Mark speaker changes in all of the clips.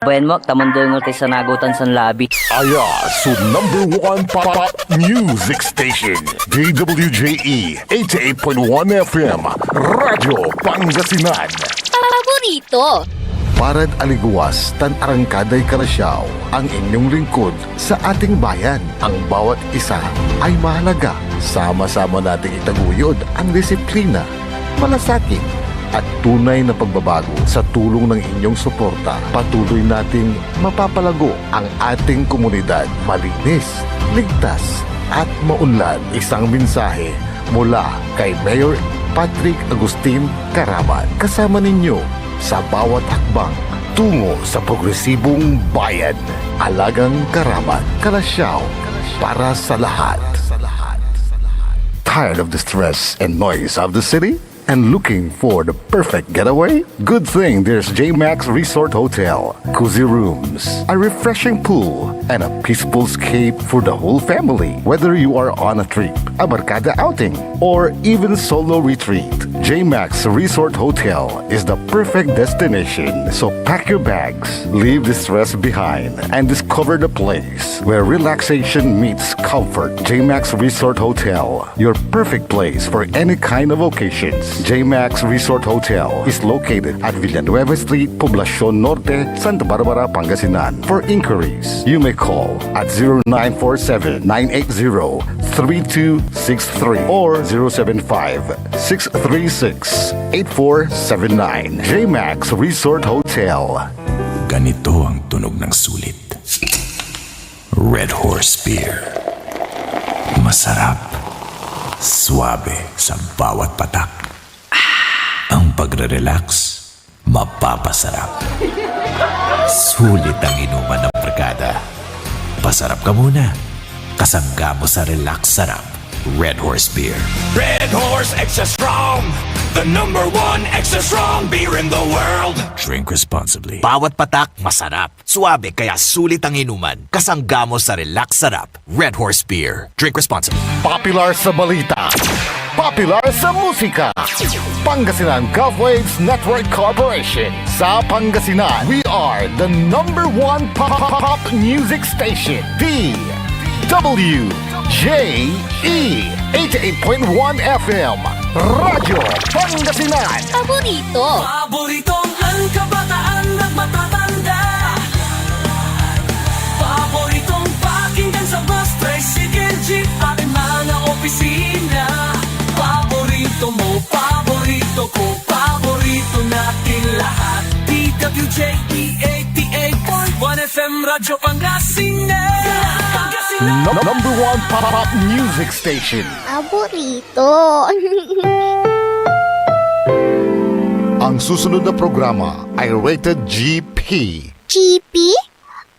Speaker 1: Bayan mo, tamundong ti sa nagutan sa labi.
Speaker 2: Aya, so #1 pop music station, DWJE 88.1 FM, Radyo Pangasinan.
Speaker 3: Paborito.
Speaker 2: Parad aliguas tan arangkaday kalasyaw, ang inyong lingkod sa ating bayan. Ang bawat isa ay mahalaga. Sama-sama nating itaguyod ang disiplina, malasakit, at tunay na pagbabago. Sa tulong ng inyong suporta, patuloy nating mapapalago ang ating komunidad. Malinis, ligtas, at maunlad. Isang mensahe mula kay Mayor Patrick Agustin Caraman. Kasama ninyo sa bawat hakbang tungo sa progresibong bayan. Alagang Caraman, Kalasyaw, para sa lahat. Tired of the stress and noise of the city? And looking for the perfect getaway? Good thing there's JMax Resort Hotel. Cozy rooms, a refreshing pool, and a peaceful escape for the whole family. Whether you are on a trip, a barkada outing, or even solo retreat, JMax Resort Hotel is the perfect destination. So pack your bags, leave the stress behind, and discover the place where relaxation meets comfort. JMax Resort Hotel, your perfect place for any kind of occasions. JMax Resort Hotel is located at Villanueva Street, Poblacion Norte, Santa Barbara, Pangasinan. For inquiries, you may call at 0947-980-3263 or 075-636-8479. JMax Resort Hotel.
Speaker 4: Ganito ang tunog ng sulit. Red Horse Beer. Masarap. Suabe sa bawat patak. Ang pagre-relax, mapapasarap. Sulit ang inuman ng barkada. Pasarap ka muna. Kasangga mo sa relax sarap. Red Horse Beer.
Speaker 5: Red Horse Extra Strong, the #1 extra strong beer in the world.
Speaker 4: Drink responsibly. Bawat patak, masarap. Suabe, kaya sulit ang inuman. Kasangga mo sa relax sarap. Red Horse Beer. Drink responsibly.
Speaker 2: Popular sa balita, popular sa musika. Pangasinan Golfwaves Network Corporation. Sa Pangasinan, we are the #1 pop music station. DWJE 88.1 FM, Radyo Pangasinan.
Speaker 3: Paborito.
Speaker 6: Paboritong ang kabataan at matatanda. Paboritong pakinggan sa bus, tricycle, jeep at mga opisina. Paborito mo, paborito ko, paborito natin lahat. DWJE 88.1 FM, Radyo Pangasinan.
Speaker 2: #1 pop music station.
Speaker 3: Paborito.
Speaker 2: Ang susunod na programa ay rated GP.
Speaker 3: GP?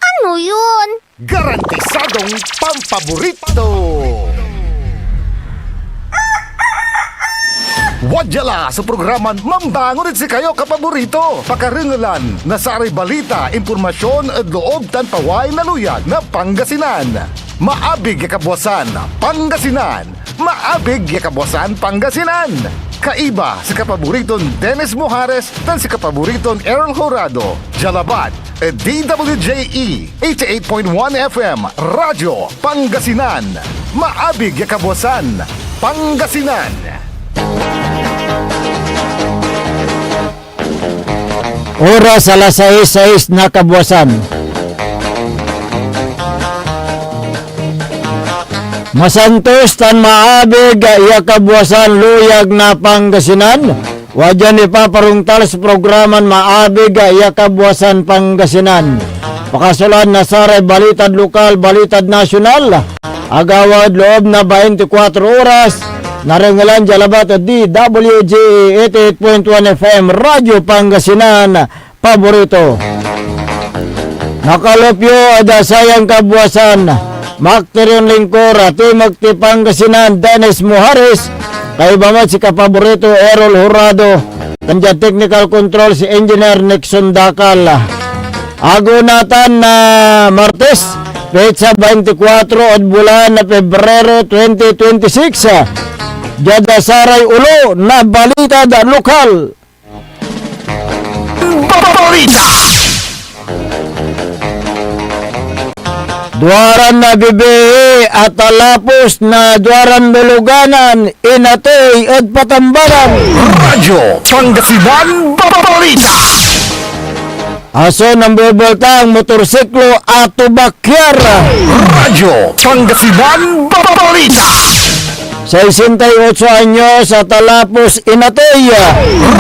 Speaker 3: Ano yun?
Speaker 2: Garantisadong pampaborito. Wadyala sa programan Mambangon si kayo kapaborito. Pakaringalan na sa balita, impormasyon at loob tan paway na luyag na Pangasinan. Maabig yakabwasan Pangasinan. Maabig yakabwasan Pangasinan. Kaiba sa kapaboriton Dennis Mojares tan si kapaboriton Errol Horado. Jalabat DWJE 88.1 FM, Radyo Pangasinan. Maabig yakabwasan Pangasinan.
Speaker 7: Oras alas 6:06 na kabuwasan. Masantos tan maabig iya kabuwasan luyag na Pangasinan. Wadyan ipaparungtal sa programan maabig iya kabuwasan Pangasinan. Pakasulan na saray balitad lokal, balitad nasyonal. Agawad loob na 24 oras. Narangalan jalabat at DWJE 88.1 FM, Radyo Pangasinan, paborito. Nakalopyo ada sayang kabuwasan. Makterion Lingkor at Magti Pangasinan, Dennis Mojares. Kay bamat si kapaborito Errol Horado. Tandya technical control si Engineer Nixon Dakal. Agunatan na Martes, petsa 24 at bulan na Pebrero 2026. Jada saray ulo na balita da lokal.
Speaker 2: Balita!
Speaker 7: Duaran na bibihi at talapos na duaran luluganan, inatoy at patambaran.
Speaker 2: Radyo Pangasinan Balita.
Speaker 7: Aso ng bebeltang motorsiklo at tubakyar.
Speaker 2: Radyo Pangasinan Balita.
Speaker 7: 68 anyos at talapos inatoy.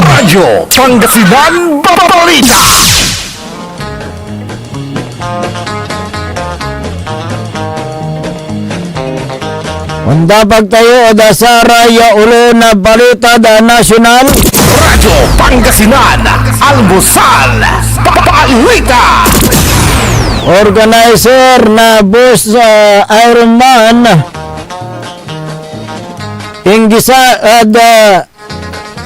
Speaker 2: Radyo Pangasinan Balita.
Speaker 7: Handa pagtayo o dasara ya ulo na balita da nasyonal.
Speaker 2: Radyo Pangasinan Almusal Balita.
Speaker 7: Organizer na bus Ironman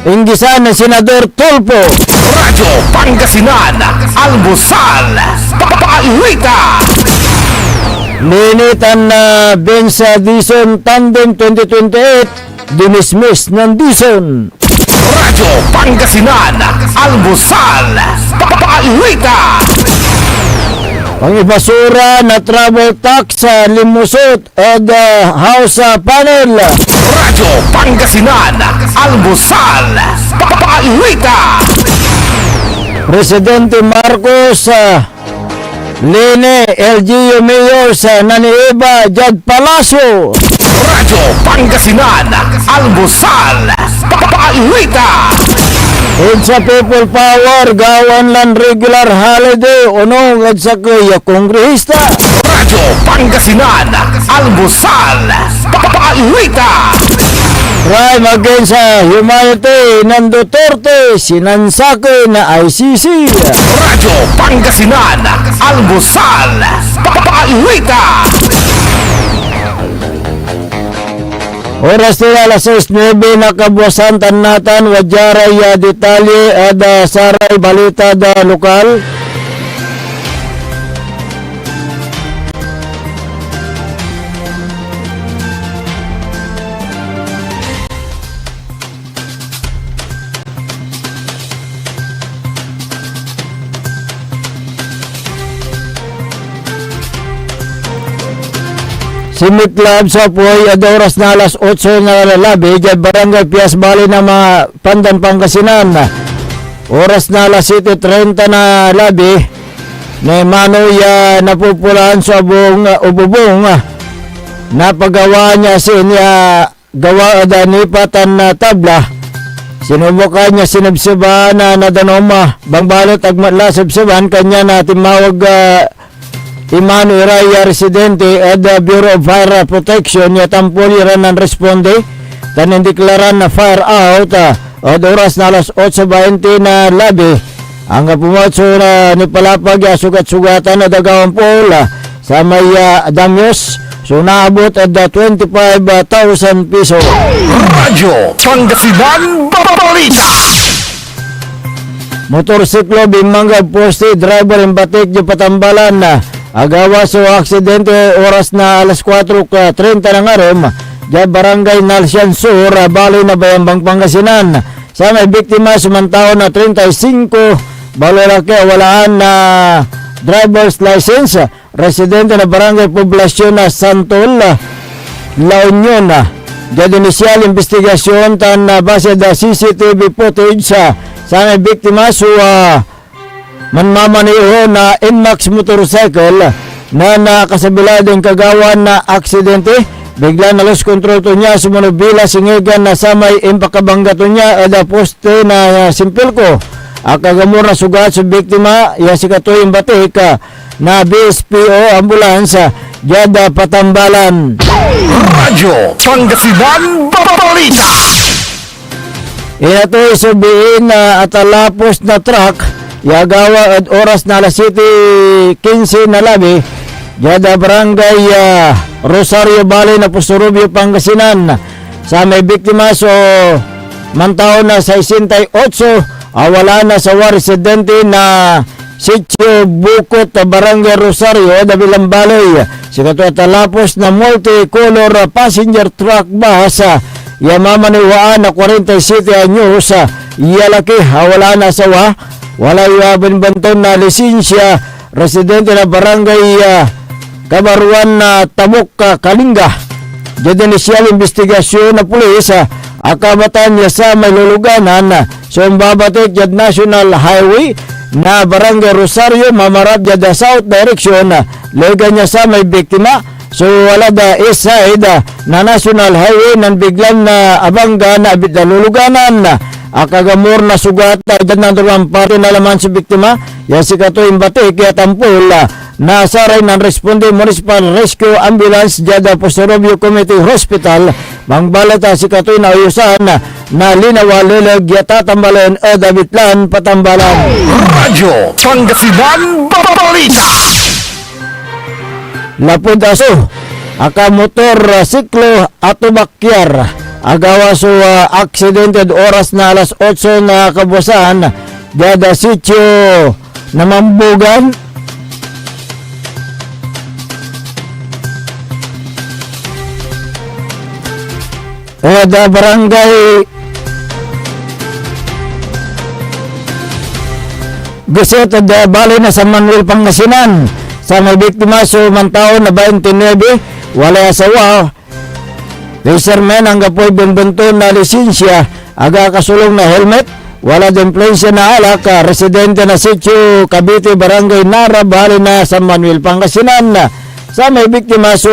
Speaker 7: Inggisa na Senador Tulfo.
Speaker 2: Radyo Pangasinan Almusal Balita.
Speaker 7: Linitan na Benza Dizon Tandem 2028 dinismiss ng Dizon.
Speaker 2: Radyo Pangasinan Almusal Balita.
Speaker 7: Pangibasura na travel tax sa Limusot at House Panel.
Speaker 2: Radyo Pangasinan Almusal Balita.
Speaker 7: Presidente Marcos Lene LGU Mayor sa Naniiba Jad Palacio.
Speaker 2: Radyo Pangasinan Almusal Balita.
Speaker 7: At sa People Power gawan lang regular holiday unong at sa kuya kongrehista.
Speaker 2: Radyo Pangasinan Almusal Balita.
Speaker 7: Crime against humanity ng Duterte sinansakay na ICC.
Speaker 2: Radyo Pangasinan Almusal Balita.
Speaker 7: Oras nila alas 6:09 na kabuwasan tanatan wajaray detalye at saray balita da lokal. Simit Club sa Puy, oras na alas 8 na labi, dyan Barangay Pias Bali na mga Pandan Pangasinan. Oras na alas 7:30 na labi, na manoy napupulaan sa buong ububong. Napagawa niya siya gawa nipatan na tabla. Sinubukan niya sinabsiban na nadanoma, bangbalot agmatla sabsiban, kanya na timawag Imano Iraya residente at Bureau of Fire Protection ya tampol iran ng responde tan deklaran na fire out od oras na alas 8:20 na labi ang pumotso na ni palapag sugat-sugatan na dagawang pol sa may damyos so naabot at 25,000 piso.
Speaker 2: Radyo Pangasinan Balita.
Speaker 7: Motorsiklo bimangga poste driver imbatik di patambalan na agawa so aksidente oras na alas 4:30 ng arom dyan Barangay Nalsian Sur, Baloy na Bayambang Pangasinan. Sa may biktima sumantao na 35 balolaki walaan na driver's license, residente na Barangay Poblasyon na Santol La Union. Dyan inisyal investigasyon tan base da CCTV footage sa may biktima so manmamaniho na Inmax motorcycle na nakasabila din kagawan na aksidente. Bigla na lost control to niya sumunobila singigan na sa may impakabangga to niya ada poste na simpilko. Akagamur na sugat sa biktima ya si katoy batik na BSPO ambulansya Jada Patambalan.
Speaker 2: Radyo Pangasinan Balita.
Speaker 7: Ito sabihin na atalapos na truck yagawa at oras na alas 7:15 na labi Jada Barangay Rosario Bali na Pusurubio Pangasinan. Sa may biktima so mantao na 68 awala na sa residente na Sitio Bukot Barangay Rosario Dabilang Baloy. Sikato talapos na multicolor passenger truck bus yamamaniwaan na 47 anyos yalaki awala na sawa wala yabin banton na lisensya residente na Barangay Kabaruan na Tabuk Kalinga. Diyan inisyal investigasyon na pulis akabatan niya sa may luluganan sa Umbabatik Jad National Highway na Barangay Rosario mamarap jad south direction lega niya sa may biktima. So wala da east side na National Highway nan biglang na abangga na abit na luluganan akagamor na sugat dyan ng dalawang parte na laman si biktima yan si Katoy Batik kaya tampol na saray ng Responde Municipal Rescue Ambulance Jada Posterobio Community Hospital mangbalata si Katoy na uyusan na linawalilag yata tambalan o Davidlan patambalan.
Speaker 2: Radyo Pangasinan Balita.
Speaker 7: Lapod aso aka motor siklo ato bakyar agawa so accidented oras na alas 8 na kabusan dada sitio na mambugan da barangay Biseta da Bali na San Manuel Pangasinan sa may biktima so mantaon na 29 wala asawa racerman ang kapoy bento na lisensya aga kasulong na helmet wala din plensya na alak residente na sitio Cavite Barangay Nara Bali na San Manuel Pangasinan sa may biktima so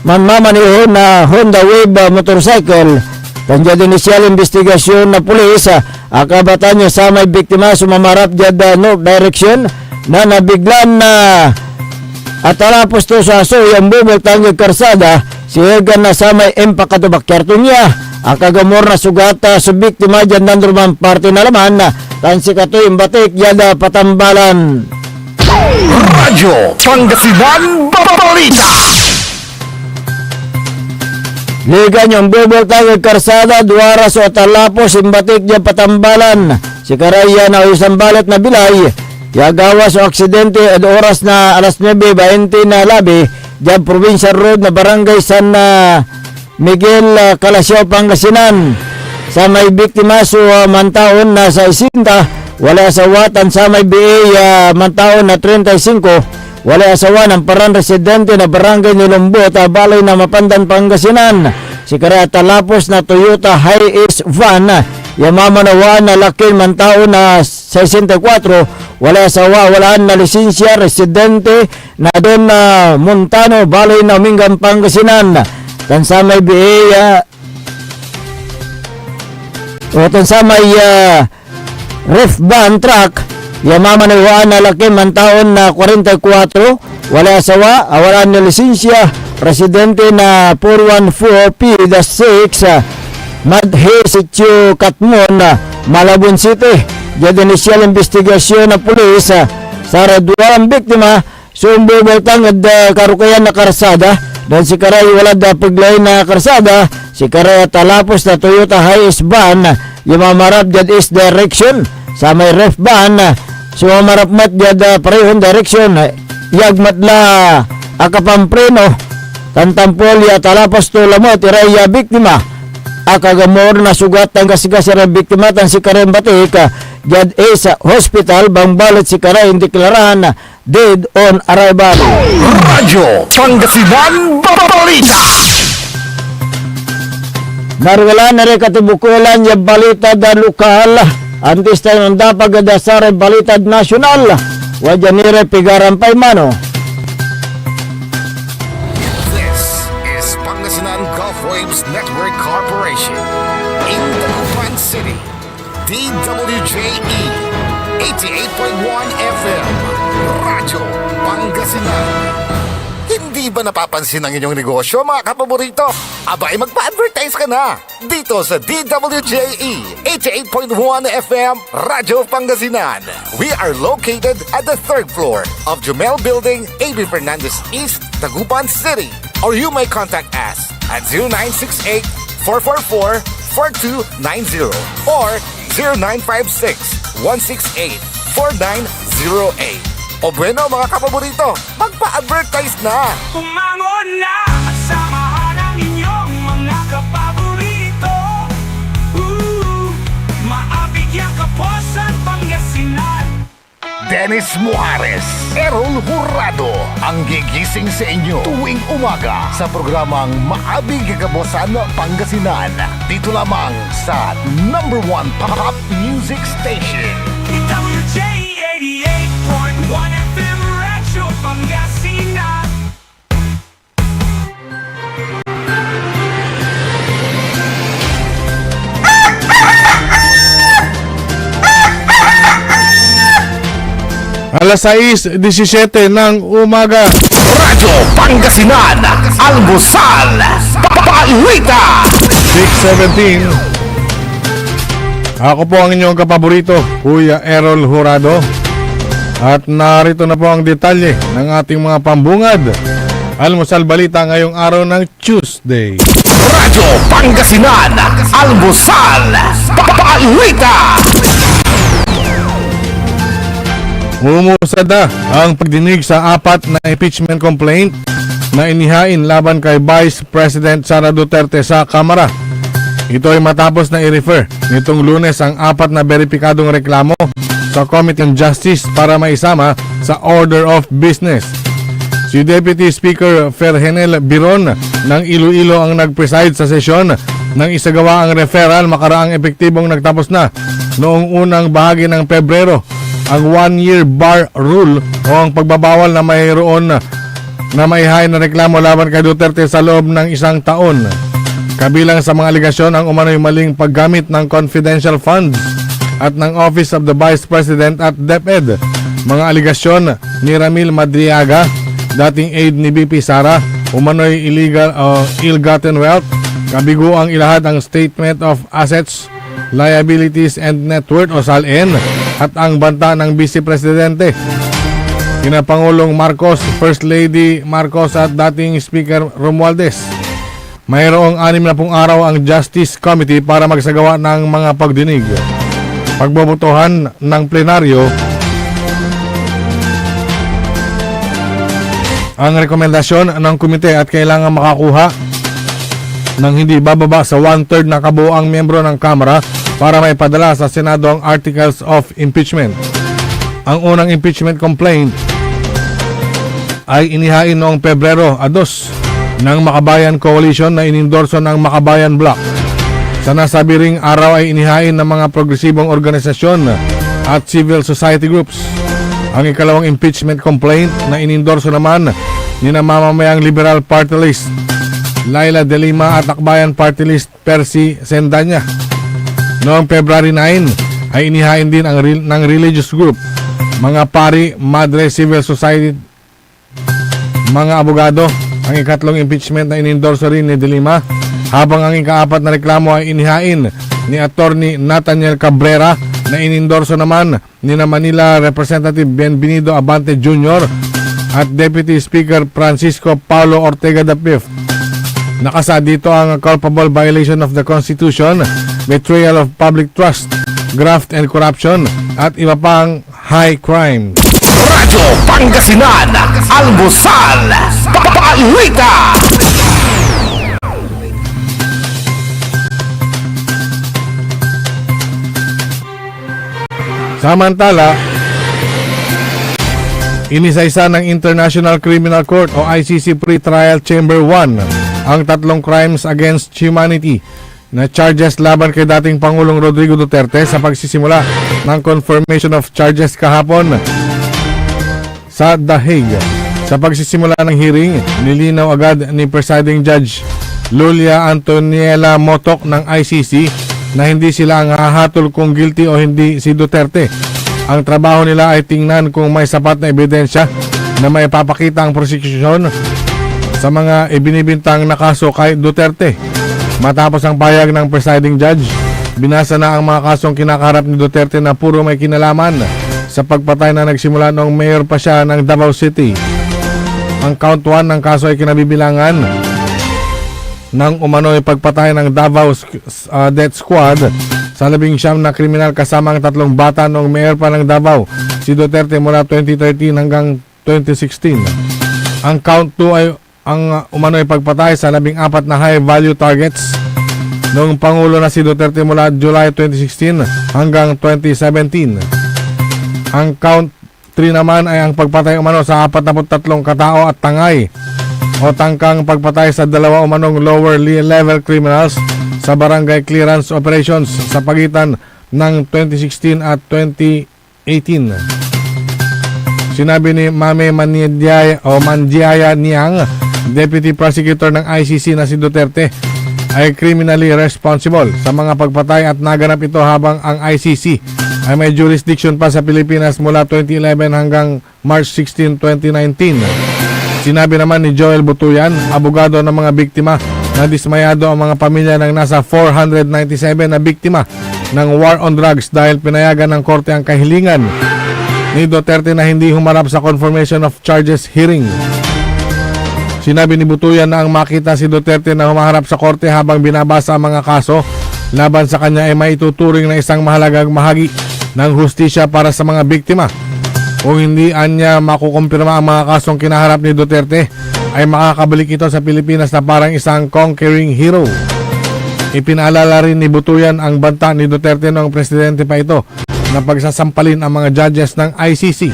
Speaker 7: manmamaniho na Honda Wave motorcycle. Tandiyan inisyal investigasyon na pulis akabatan niya sa may biktima sumamarap jad north direction na nabiglan na at talapos to sa aso yung bubog tanggag karsada siyagan na sa may empakatubakyarto niya akagamor na sugata sa biktima dyan nandurman parte na laman tan si Katoy Batik yada patambalan.
Speaker 2: Radyo Pangasinan Balita.
Speaker 7: Liga niyong bubog tanggag karsada duwara so talapos imbatik dyan patambalan si Karaya na isang balat na bilay yagawa sa aksidente at oras na alas 9:20 na labi dyan Provincial Road na Barangay San Miguel Calasiao Pangasinan sa may biktima so mantaon na sa isinta wala asawatan sa may BA mantaon na 35 wala asawa ng parang residente na Barangay Nilumbot balay na Mapandan Pangasinan si Karata Lapos na Toyota Hiace van yamamanawa na laki mantao na 64 wala asawa walaan na lisensya residente na doon na Montano balay na Mingan Pangasinan tansamay BA o tansamay ref van truck yamamanawa na laki mantaon na 44 wala asawa walaan na lisensya residente na 414P-6 Madhe Sitio Katmon Malabon City. Diyan inisyal investigasyon na pulis sa raduang biktima sumbubultang at karukayan na karsada dan si Karay wala da paglay na karsada si Karay talapos na Toyota Hiace van yumamarap dyan is direction sa may ref van sumamarap mat dyan parehong direction yagmat la akapampreno tantampol ya talapos to lamot iraya biktima akagamor na sugat ang kasigasira biktima tan si Karen Batik jad sa hospital bangbalit si Karen deklarahan dead on arrival.
Speaker 2: Radyo Pangasinan Balita.
Speaker 7: Narwala na rin katibukulan yung balita da lokal antes tayo ng dapag adasare balita nasyonal wajan nire pigaran paimano.
Speaker 2: This is Pangasinan Gulf Waves Network Corporation in Dagupan City. DWJE 88.1 FM Radyo Pangasinan. Hindi ba napapansin ang inyong negosyo mga kapaborito? Abay magpa-advertise ka na dito sa DWJE 88.1 FM Radyo Pangasinan. We are located at the 3rd floor of Jumel Building, AB Fernandez East, Dagupan City. Or you may contact us at 0968-444-4290 or 0956-168-4908. O bueno mga kapaborito, magpa-advertise na!
Speaker 5: Umangon na at samahan ang inyong mga kapaborito. Maabig yung Kapuasan, Pangasinan.
Speaker 2: Dennis Muhares, Errol Hurado, ang gigising sa inyo tuwing umaga sa programang Maabig Kagabosan Pangasinan. Dito lamang sa number 1 pop music station.
Speaker 5: WJ 88.1 FM Rancho Pangasinan.
Speaker 8: Alas 6:17 ng umaga.
Speaker 2: Radyo Pangasinan, Almusal, Balita.
Speaker 8: 6:17. Ako po ang inyong kapaborito, Kuya Errol Hurado. At narito na po ang detalye ng ating mga pambungad. Almusal Balita ngayong araw ng Tuesday.
Speaker 2: Radyo Pangasinan, Almusal, Balita.
Speaker 8: Umusad na ang pagdinig sa 4 na impeachment complaint na inihain laban kay Vice President Sara Duterte sa Kamara. Ito ay matapos na i-refer nitong Lunes ang 4 na beripikadong reklamo sa Committee on Justice para maisama sa Order of Business. Si Deputy Speaker Ferhenel Biron ng Iloilo ang nag-preside sa sesyon nang isagawa ang referral makaraang epektibong nagtapos na noong unang bahagi ng Pebrero ang 1-year bar rule o ang pagbabawal na mayroon na maihain na reklamo laban kay Duterte sa loob ng 1 taon. Kabilang sa mga aligasyon ang umano'y maling paggamit ng confidential funds at ng Office of the Vice President at DepEd. Mga aligasyon ni Ramil Madriaga, dating aide ni BP Sara, umano'y illegal ill-gotten wealth, kabigo ang ilahad ang Statement of Assets, Liabilities and Net Worth o SALN at ang banta ng Vice Presidente. Kina Pangulong Marcos, First Lady Marcos at dating Speaker Romualdez. Mayroong 60 araw ang Justice Committee para magsagawa ng mga pagdinig. Pagbobotohan ng plenaryo ang rekomendasyon ng komite at kailangan makakuha ng hindi bababa sa 1/3 na kabuoang miyembro ng Kamara para maipadala sa Senado ang Articles of Impeachment. Ang unang impeachment complaint ay inihain noong Pebrero 2 ng Makabayan Coalition na inindorso ng Makabayan Bloc. Sa nasabi ring araw ay inihain ng mga progresibong organisasyon at civil society groups. Ang ikalawang impeachment complaint na inindorso naman ni na mamamayang Liberal Party List Laila De Lima at Akbayan Party List Percy Sendanya. Noong February 9 ay inihain din ng religious group, mga pari, madre, civil society, mga abogado. Ang ikatlong impeachment na inendorso rin ni De Lima, habang ang ika-4 na reklamo ay inihain ni Attorney Nathaniel Cabrera na inendorso naman ni na Manila Representative Bienvenido Abante Jr. at Deputy Speaker Francisco Paulo Ortega V. Nakasa dito ang culpable violation of the Constitution, betrayal of public trust, graft and corruption, at iba pang high crime.
Speaker 2: Radyo Pangasinan, Almusal, Balita.
Speaker 8: Samantala, inisaysa ng International Criminal Court o ICC Pre-Trial Chamber 1 ang 3 crimes against humanity na charges laban kay dating Pangulong Rodrigo Duterte sa pagsisimula ng confirmation of charges kahapon sa The Hague. Sa pagsisimula ng hearing, nilinaw agad ni Presiding Judge Lulia Antoniela Motok ng ICC na hindi sila ang hahatol kung guilty o hindi si Duterte. Ang trabaho nila ay tingnan kung may sapat na ebidensya na may papakita ang prosecution sa mga ibinibintang na kaso kay Duterte. Matapos ang payag ng presiding judge, binasa na ang mga kasong kinakaharap ni Duterte na puro may kinalaman sa pagpatay na nagsimula noong mayor pa siya ng Davao City. Ang count 1 ng kaso ay kinabibilangan ng umano'y pagpatay ng Davao Death Squad sa 19 na kriminal kasama ang 3 bata noong mayor pa ng Davao, si Duterte mula 2013 hanggang 2016. Ang count 2 ay ang umano'y pagpatay sa 14 na high-value targets noong Pangulo na si Duterte mula July 2016 hanggang 2017. Ang count 3 naman ay ang pagpatay umano sa 43 katao at tangay o tangkang pagpatay sa 2 umanong lower level criminals sa barangay clearance operations sa pagitan ng 2016 at 2018. Sinabi ni Mame Mandiaya Niang, Deputy Prosecutor ng ICC na si Duterte, ay criminally responsible sa mga pagpatay at naganap ito habang ang ICC ay may jurisdiction pa sa Pilipinas mula 2011 hanggang March 16, 2019. Sinabi naman ni Joel Butuyan, abogado ng mga biktima, na dismayado ang mga pamilya ng nasa 497 na biktima ng war on drugs dahil pinayagan ng korte ang kahilingan ni Duterte na hindi humarap sa confirmation of charges hearing. Sinabi ni Butuyan na ang makita si Duterte na humaharap sa korte habang binabasa ang mga kaso laban sa kanya ay maituturing na isang mahalagang bahagi ng hustisya para sa mga biktima. Kung hindi anya makukumpirma ang mga kasong kinaharap ni Duterte, ay makakabalik ito sa Pilipinas na parang isang conquering hero. Ipinaalala rin ni Butuyan ang banta ni Duterte noong presidente pa ito na pagsasampalin ang mga judges ng ICC.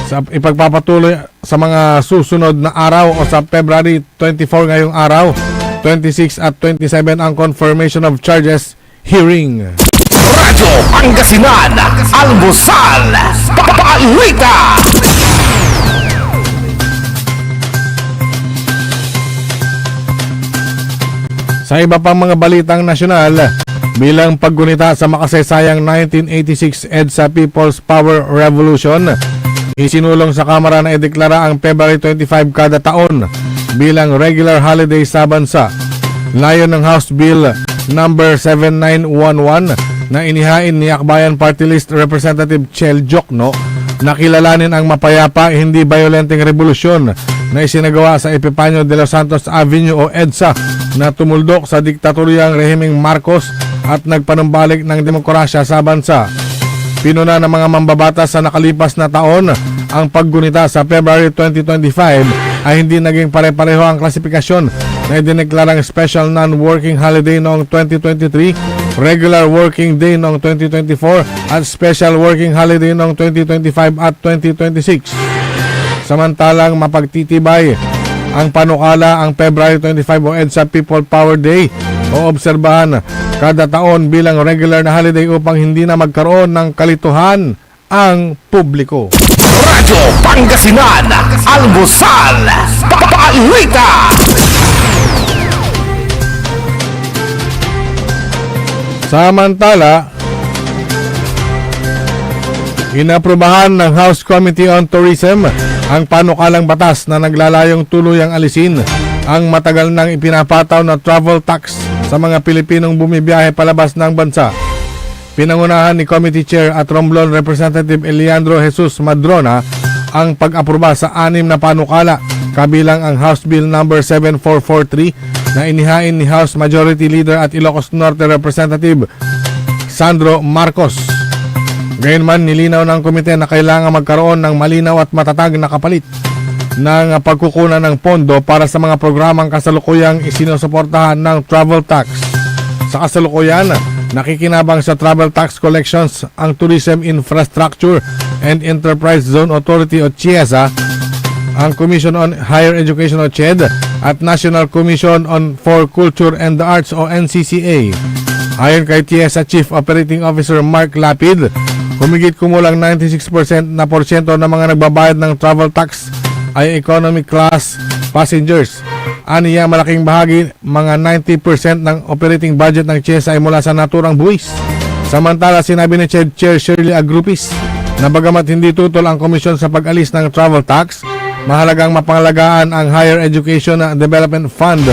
Speaker 8: Sa ipagpapatuloy sa mga susunod na araw o sa February 24 ngayong araw, 26 at 27 ang confirmation of charges hearing.
Speaker 5: Radyo Pangasinan, Almusal, Balita.
Speaker 8: Sa iba pang mga balitang nasyonal, bilang paggunita sa makasaysayang 1986 EDSA People's Power Revolution, isinulong sa Kamara na ideklara ang February 25 kada taon bilang regular holiday sa bansa. Layon ng House Bill number 7911 na inihain ni Akbayan Party List Representative Chel Jokno na kilalanin ang mapayapa, hindi violenteng revolusyon na isinagawa sa Epifanio de los Santos Avenue o EDSA na tumuldok sa diktatoryang rehimeng Marcos at nagpanumbalik ng demokrasya sa bansa. Pinuna ng mga mambabatas sa nakalipas na taon ang paggunita sa February 2025 ay hindi naging pare-pareho ang klasifikasyon na idineklarang special non-working holiday noong 2023, regular working day noong 2024 at special working holiday noong 2025 at 2026. Samantalang mapagtitibay ang panukala ang February 25 o EDSA People Power Day o obserbahan kada taon bilang regular na holiday upang hindi na magkaroon ng kalituhan ang publiko.
Speaker 5: Radyo Pangasinan, Almusal, Balita.
Speaker 8: Samantala, inaprubahan ng House Committee on Tourism ang panukalang batas na naglalayong tuluyang alisin ang matagal nang ipinapataw na travel tax sa mga Pilipinong bumibiyahe palabas ng bansa. Pinangunahan ni Committee Chair at Romblon Representative Eliandro Jesus Madrona ang pag-aproba sa 6 na panukala, kabilang ang House Bill number 7443 na inihain ni House Majority Leader at Ilocos Norte Representative Sandro Marcos. Gayunman, nilinaw ng komite na kailangan magkaroon ng malinaw at matatag na kapalit ng pagkukunan ng pondo para sa mga programang kasalukuyang isinusuportahan ng travel tax. Sa kasalukuyan, nakikinabang sa travel tax collections ang Tourism Infrastructure and Enterprise Zone Authority o CHESA, ang Commission on Higher Education o CHED at National Commission for Culture and the Arts o NCCA. Ayon kay CHESA Chief Operating Officer Mark Lapid, humigit kumulang 96% na porsyento ng mga nagbabayad ng travel tax ay economic class passengers. Aniya, malaking bahagi, mga 90% ng operating budget ng CHESA ay mula sa naturang buwis. Samantala, sinabi ni CHED Chair Shirley Agrupis na bagamat hindi tutol ang komisyon sa pag-alis ng travel tax, mahalagang mapangalagaan ang Higher Education Development Fund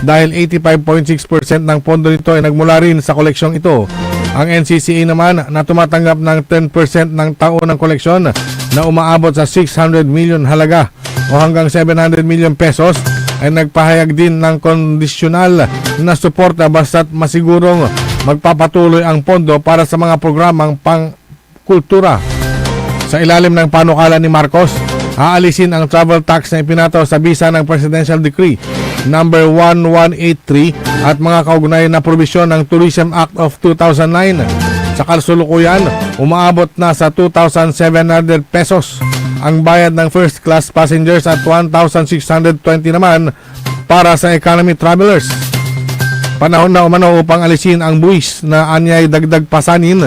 Speaker 8: dahil 85.6% ng pondo nito ay nagmula rin sa koleksyong ito. Ang NCCA naman na tumatanggap ng 10% ng taon ng koleksyon na umaabot sa 600 million halaga o hanggang 700 million pesos ay nagpahayag din ng kondisyonal na suporta basta't masigurong magpapatuloy ang pondo para sa mga programang pangkultura. Sa ilalim ng panukala ni Marcos, aalisin ang travel tax na ipinataw sa bisa ng Presidential Decree number 1183 at mga kaugnay na probisyon ng Tourism Act of 2009. Sa kasalukuyan, umaabot na sa 2,700 pesos ang bayad ng first class passengers at 1,620 naman para sa economy travelers. Panahon na umano upang alisin ang buwis na anyay dagdag pasanin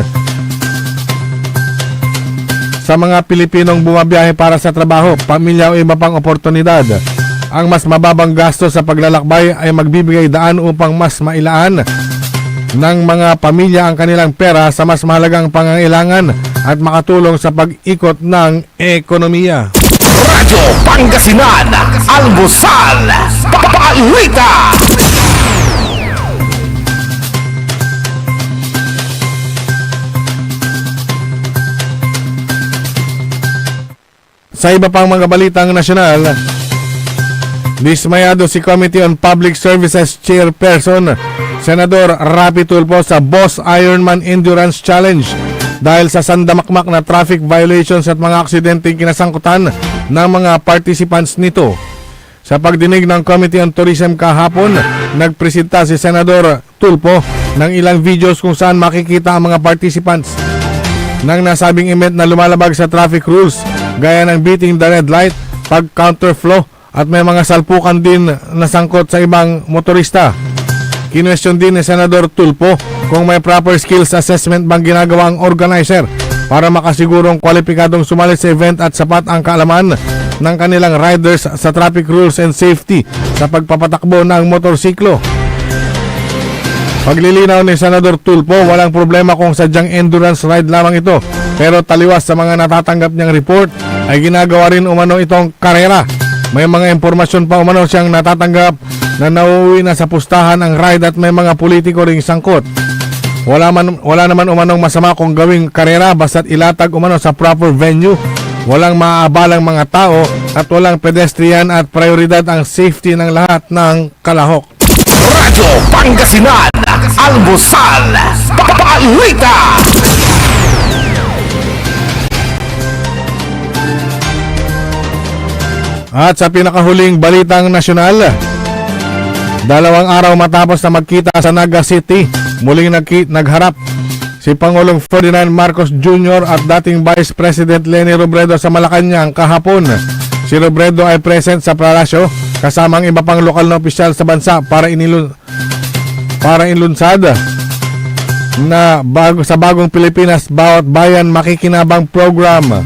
Speaker 8: sa mga Pilipinong bumabiyahe para sa trabaho, pamilya o iba pang oportunidad. Ang mas mababang gasto sa paglalakbay ay magbibigay daan upang mas mailaan ng mga pamilya ang kanilang pera sa mas mahalagang pangangailangan at makatulong sa pag-ikot ng ekonomiya.
Speaker 5: Radyo Pangasinan, Almusal, Balita.
Speaker 8: Sa iba pang mga balitang nasyonal, dismayado si Committee on Public Services Chairperson Senador Rapi Tulfo sa Boss Ironman Endurance Challenge dahil sa sandamakmak na traffic violations at mga aksidenteng kinasangkutan ng mga participants nito. Sa pagdinig ng Committee on Tourism kahapon, nagpresenta si Senador Tulfo ng ilang videos kung saan makikita ang mga participants ng nasabing event na lumalabag sa traffic rules gaya ng beating the red light, pag-counterflow at may mga salpukan din na sangkot sa ibang motorista. Kinwestiyon din ni Senador Tulfo kung may proper skills assessment bang ginagawa ang organizer para makasigurong kwalipikadong sumali sa event at sapat ang kaalaman ng kanilang riders sa traffic rules and safety sa pagpapatakbo ng motorsiklo. Paglilinaw ni Senador Tulfo, walang problema kung sadyang endurance ride lamang ito, pero taliwas sa mga natatanggap niyang report ay ginagawa rin umano itong karera. May mga impormasyon pa umano siyang natatanggap na nauuwi na sa pustahan ang ride at may mga politiko ring sangkot. Wala naman umanong masama kung gawing karera basta't ilatag umano sa proper venue. Walang maaabalang mga tao at walang pedestrian at prioridad ang safety ng lahat ng kalahok.
Speaker 5: Radyo Pangasinan, Almusal, Balita.
Speaker 8: At sa pinakahuling balitang nasyonal, 2 araw matapos na magkita sa Naga City, muling nagharap si Pangulong Ferdinand Marcos Jr. at dating Vice President Leni Robredo sa Malacanang kahapon. Si Robredo ay present sa palasyo kasama ang iba pang lokal na opisyal sa bansa para inlunsad na sa bagong Pilipinas Bawat Bayan Makikinabang Program.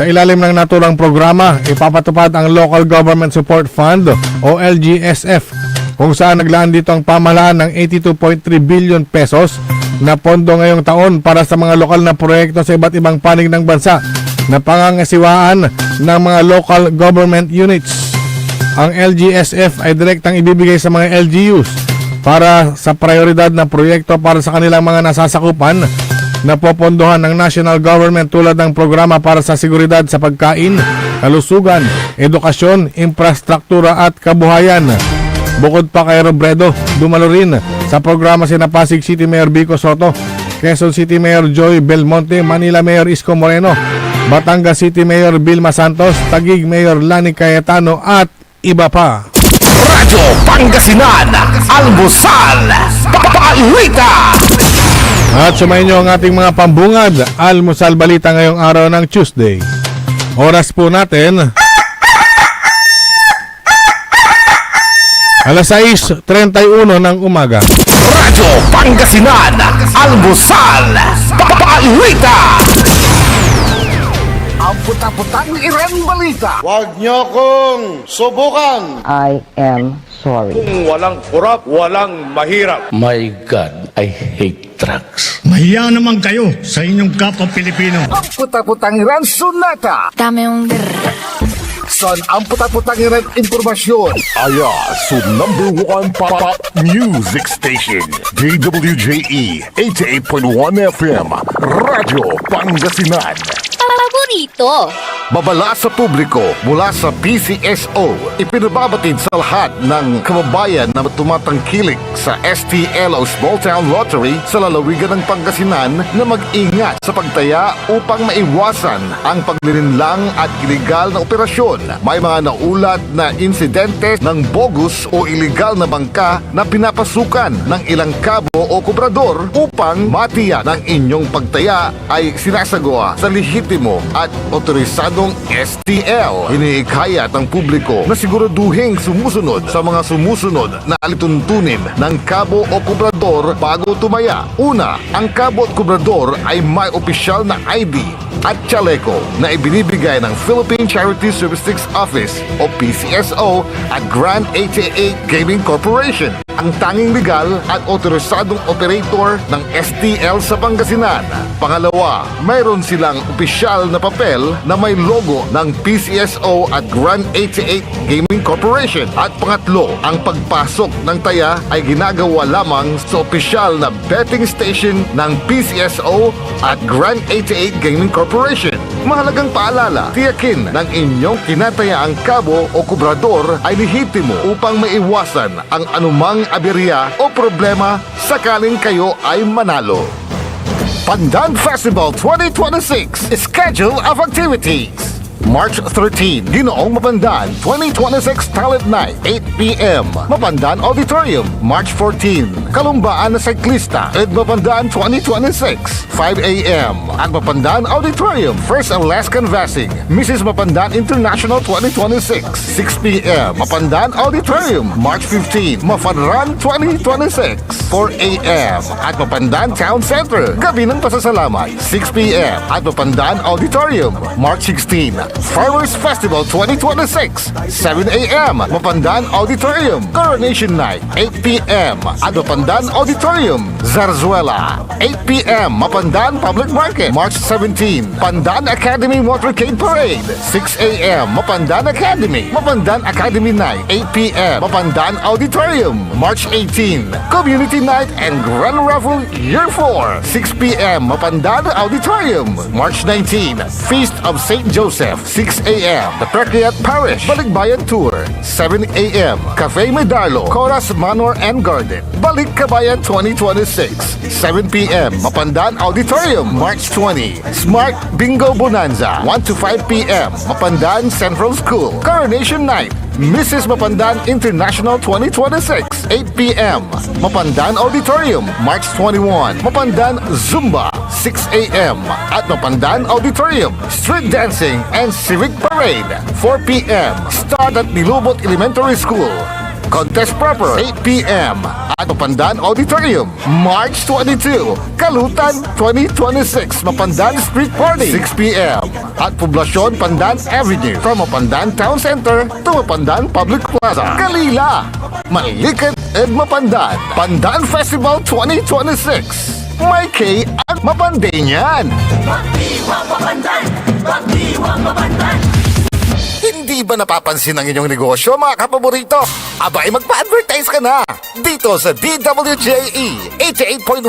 Speaker 8: Sa ilalim ng naturang programa, ipapatupad ang Local Government Support Fund o LGSF kung saan naglaan dito ang pamahalaan ng 82.3 billion pesos na pondo ngayong taon para sa mga lokal na proyekto sa iba't ibang panig ng bansa na pangangasiwaan ng mga local government units. Ang LGSF ay direktang ibibigay sa mga LGUs para sa prioridad na proyekto para sa kanilang mga nasasakupan na popondohan ng national government tulad ng programa para sa seguridad sa pagkain, kalusugan, edukasyon, infrastruktura at kabuhayan. Bukod pa kay Robredo, dumalo rin sa programa sina Pasig City Mayor Vico Soto, Quezon City Mayor Joy Belmonte, Manila Mayor Isko Moreno, Batangas City Mayor Vilma Santos, Taguig Mayor Lani Cayetano at iba pa.
Speaker 5: Radyo Pangasinan, Almusal, Balita.
Speaker 8: At sumayin nyo ang ating mga pambungad, Almusal Balita ngayong araw ng Tuesday. Oras po natin 6:31 ng umaga.
Speaker 5: Radyo Pangasinan, Almusal, Balita. Ang puta-putang Iren Balita.
Speaker 9: Huwag niyo kong subukan.
Speaker 1: I am sorry.
Speaker 9: Kung walang kurap, walang mahirap.
Speaker 10: My God, I hate drugs.
Speaker 11: Mahiya naman kayo sa inyong kapwa Pilipino.
Speaker 5: Ang puta-putang Iren Sunata.
Speaker 3: Dame yung
Speaker 5: Son, ang puta-putang Iren Impormasyon.
Speaker 2: Aya sa #1 pop music station, DWJE 88.1 FM, Radyo Pangasinan.
Speaker 3: paborito paborito.
Speaker 2: Babala sa publiko mula sa PCSO, ipinababatid sa lahat ng kababayan na tumatangkilik sa STLO Small Town Lottery sa lalawigan ng Pangasinan na mag-ingat sa pagtaya upang maiwasan ang paglilinlang at ilegal na operasyon. May mga naulat na insidente ng bogus o ilegal na bangka na pinapasukan ng ilang kabo o kubrador upang matiyak ng inyong pagtaya ay sinasagawa sa lehitimo at otorisadong STL. Hinihikayat ang publiko na siguraduhin sumusunod sa mga sumusunod na alituntunin ng kabo o kubrador bago tumaya. Una, ang kabo at kubrador ay may opisyal na ID at chaleco na ibinibigay ng Philippine Charity Statistics Office o PCSO at Grand 88 Gaming Corporation, ang tanging legal at otorisadong operator ng STL sa Pangasinan. Pangalawa, mayroon silang opisyal na papel na may logo ng PCSO at Grand 88 Gaming Corporation. At pangatlo, ang pagpasok ng taya ay ginagawa lamang sa opisyal na betting station ng PCSO at Grand 88 Gaming Corporation. Mahalagang paalala, tiyakin ng inyong kinatayaang kabo o kubrador ay lehitimo upang maiwasan ang anumang aberya o problema sakaling kayo ay manalo. Pandan Festival 2026 Schedule of Activities. March 13, Ginoong Mapandan 2026 Talent Night, 8 p.m. Mapandan Auditorium. March 14, Kalumbaan na Cyclista, Ed Mapandan 2026, 5 a.m. At Mapandan Auditorium, First Alaskan Vasing, Mrs. Mapandan International 2026, 6 p.m. Mapandan Auditorium. March 15, Mafanran 2026, 4 a.m. At Mapandan Town Center, Gabi ng Pasasalamat, 6 p.m. At Mapandan Auditorium. March 16, Farmers Festival 2026, 7 a.m. Mapandan Auditorium. Coronation Night, 8 p.m. at Mapandan Auditorium. Zarzuela, 8 p.m. Mapandan Public Market. March 17, Pandan Academy Motorcade Parade, 6 a.m. Mapandan Academy. Mapandan Academy Night, 8 p.m. Mapandan Auditorium. March 18, Community Night and Grand Raffle Year 4, 6 p.m. Mapandan Auditorium. March 19, Feast of St. Joseph, 6 a.m. The Perkiat Parish Balikbayan Tour, 7 a.m. Cafe Medarlo, Coras Manor and Garden, Balik Kabayan 2026, 7 p.m. Mapandan Auditorium. March 20, Smart Bingo Bonanza, 1 to 5 p.m. Mapandan Central School. Coronation Night, Mrs. Mapandan International 2026, 8 p.m. Mapandan Auditorium. March 21, Mapandan Zumba, 6 a.m. at Mapandan Auditorium. Street Dancing and Civic Parade, 4 p.m. Start at Nilubot Elementary School. Contest Proper, 8 p.m. at Mapandan Auditorium. March 22, Kalutan 2026, Mapandan Street Party, 6 p.m. at Poblacion Pandan Avenue, from Mapandan Town Center to Mapandan Public Plaza. Kalila, Malikat and Mapandan. Pandan Festival 2026. May K at Mapandanyan.
Speaker 6: Pagdiwang Mapandan! Pagdiwang Mapandan!
Speaker 2: Hindi ba napapansin ang inyong negosyo, mga kapaborito? Abay, magpa-advertise ka na dito sa DWJE 88.1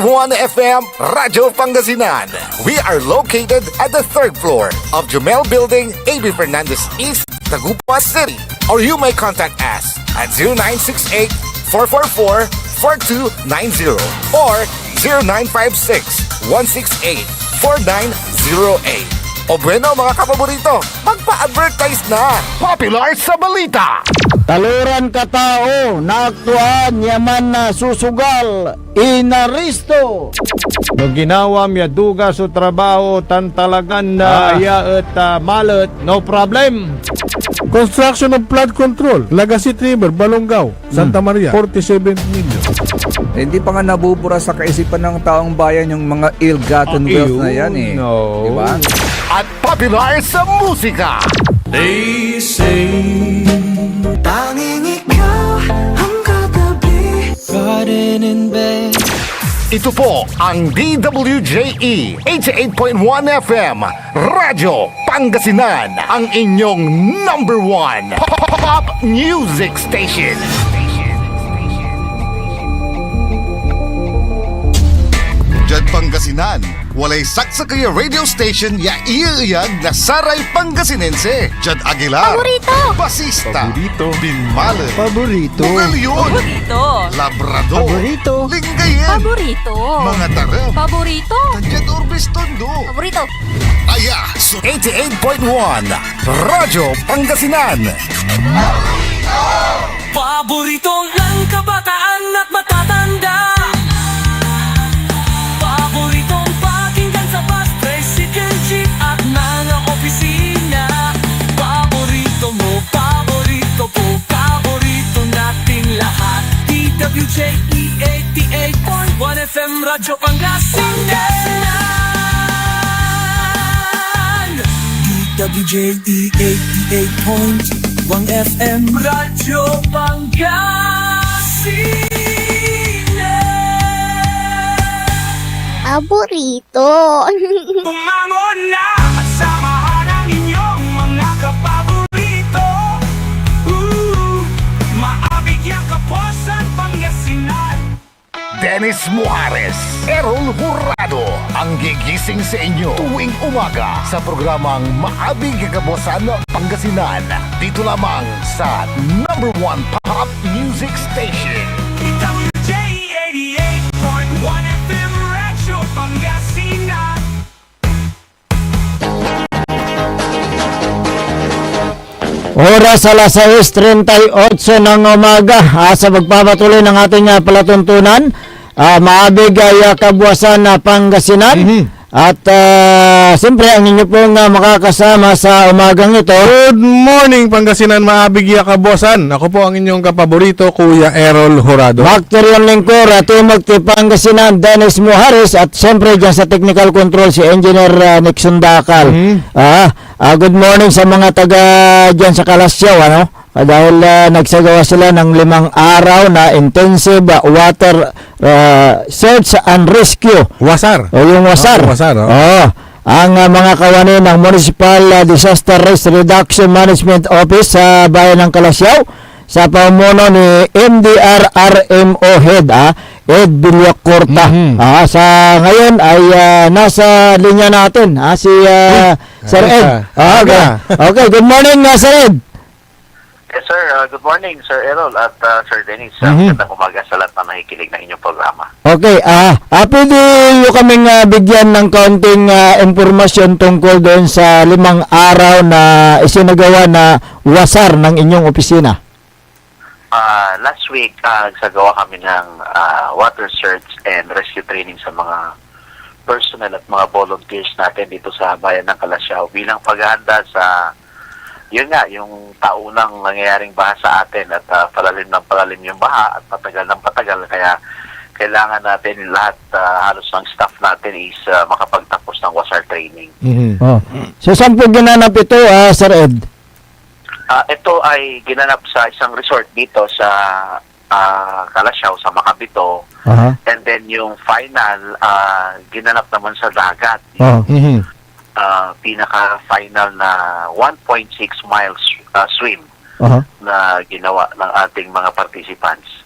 Speaker 2: FM Radyo Pangasinan. We are located at the 3rd floor of Jumel Building, A.B. Fernandez East, Tagupa City. Or you may contact us at 0968-444-4290 or 0956-168-4908. O bueno, mga kapaborito, magpa-advertise na! Popular sa balita!
Speaker 7: Taluran ka tao, naaktuan, yaman na susugal, inaristo.
Speaker 8: No ginawa miya duga sa trabaho tan talagan na aya at malat, no problem. Construction of flood control, Lagasit River, Balongaw, Santa Maria, 47 million.
Speaker 12: Hindi pa nga nabubura sa kaisipan ng taong bayan yung mga ill-gotten wealth na yan eh.
Speaker 8: No.
Speaker 12: Diba?
Speaker 2: At popular sa musika!
Speaker 6: They say tanging ikaw ang katabi, garden in bed.
Speaker 2: Ito po ang DWJE 88.1 FM Radyo Pangasinan, ang inyong number 1 pop music station. Jad Pangasinan, walay saksa kaya radio station ya iiyag na Saray Pangasinense. Jad Aguilar.
Speaker 3: Paborito.
Speaker 2: Basista. Binmalen.
Speaker 7: Paborito.
Speaker 2: Bugalyon.
Speaker 3: Paborito.
Speaker 2: Labrador.
Speaker 7: Paborito.
Speaker 2: Lingayen.
Speaker 3: Paborito.
Speaker 2: Mga tarap.
Speaker 3: Paborito.
Speaker 2: Tanjad Orbis Tondo.
Speaker 3: Paborito.
Speaker 2: Aya, so 88.1 Radyo Pangasinan.
Speaker 6: Paborito ng kabataan at matatanda. Paboritong pakinggan sa bus, tricycle, jeep at mga opisina. Paborito mo, paborito ko, paborito nating lahat. DWJE 88.1 FM Radyo Pangasinan. DWJE 88.1 FM Radyo Pangasinan.
Speaker 3: Paborito.
Speaker 6: Bumangon na at samahan ang inyong mga kapaborito. Maabig yung Kapuasan, Pangasinan.
Speaker 2: Dennis Muarez, Errol Hurado, ang gigising sa inyo tuwing umaga sa programang Maabig Kagabosan Pangasinan. Dito lamang sa #1 Pop Music Station.
Speaker 6: DWJE 88.1 FM Radyo Pangasinan.
Speaker 7: Oras alas 6:38 ng umaga sa pagpapatuloy ng ating palatuntunan. Maabig ay Kabuasan Pangasinan. At siyempre ang inyo pong makakasama sa umagang ito.
Speaker 8: Good morning Pangasinan, maabig ya kabosan. Ako po ang inyong kapaborito, Kuya Errol Hurado.
Speaker 7: Bakterion Lingkor, Timog Pangasinan, Dennis Muhares, at siyempre dyan sa technical control si Engineer Nixon Dakal. Good morning sa mga taga dyan sa Kalasyaw, ano? Dahil nagsagawa sila ng 5 araw na intensive water search and rescue.
Speaker 8: Wasar.
Speaker 7: O yung wasar.
Speaker 8: Wasar, oh.
Speaker 7: Ang mga kawani ng Municipal Disaster Risk Reduction Management Office sa bayan ng Kalasyaw sa pamuno ni MDR-RMO Head Ed Villacorta. Sa ngayon ay nasa linya natin si Sir Ed. Okay, good morning Sir Ed.
Speaker 13: Yes sir, good morning Sir Errol at Sir Dennis. Magandang umaga sa lahat na nakikinig ng inyong programa.
Speaker 7: Okay, pwede nyo kaming bigyan ng kaunting impormasyon tungkol doon sa 5 araw na isinagawa na wasar ng inyong opisina.
Speaker 13: Last week, nagsagawa kami ng water search and rescue training sa mga personnel at mga volunteers natin dito sa bayan ng Kalasyaw bilang paghahanda sa yun nga, yung taunang nangyayaring baha sa atin at palalim ng palalim yung baha at patagal ng patagal. Kaya kailangan natin lahat, halos ng staff natin is makapagtapos ng wasar training.
Speaker 7: So saan po ginanap ito, Sir Ed?
Speaker 13: Ito ay ginanap sa isang resort dito sa Kalasyaw, sa Macabito. And then yung final, ginanap naman sa dagat. Pinaka-final na 1.6 miles swim na ginawa ng ating mga participants.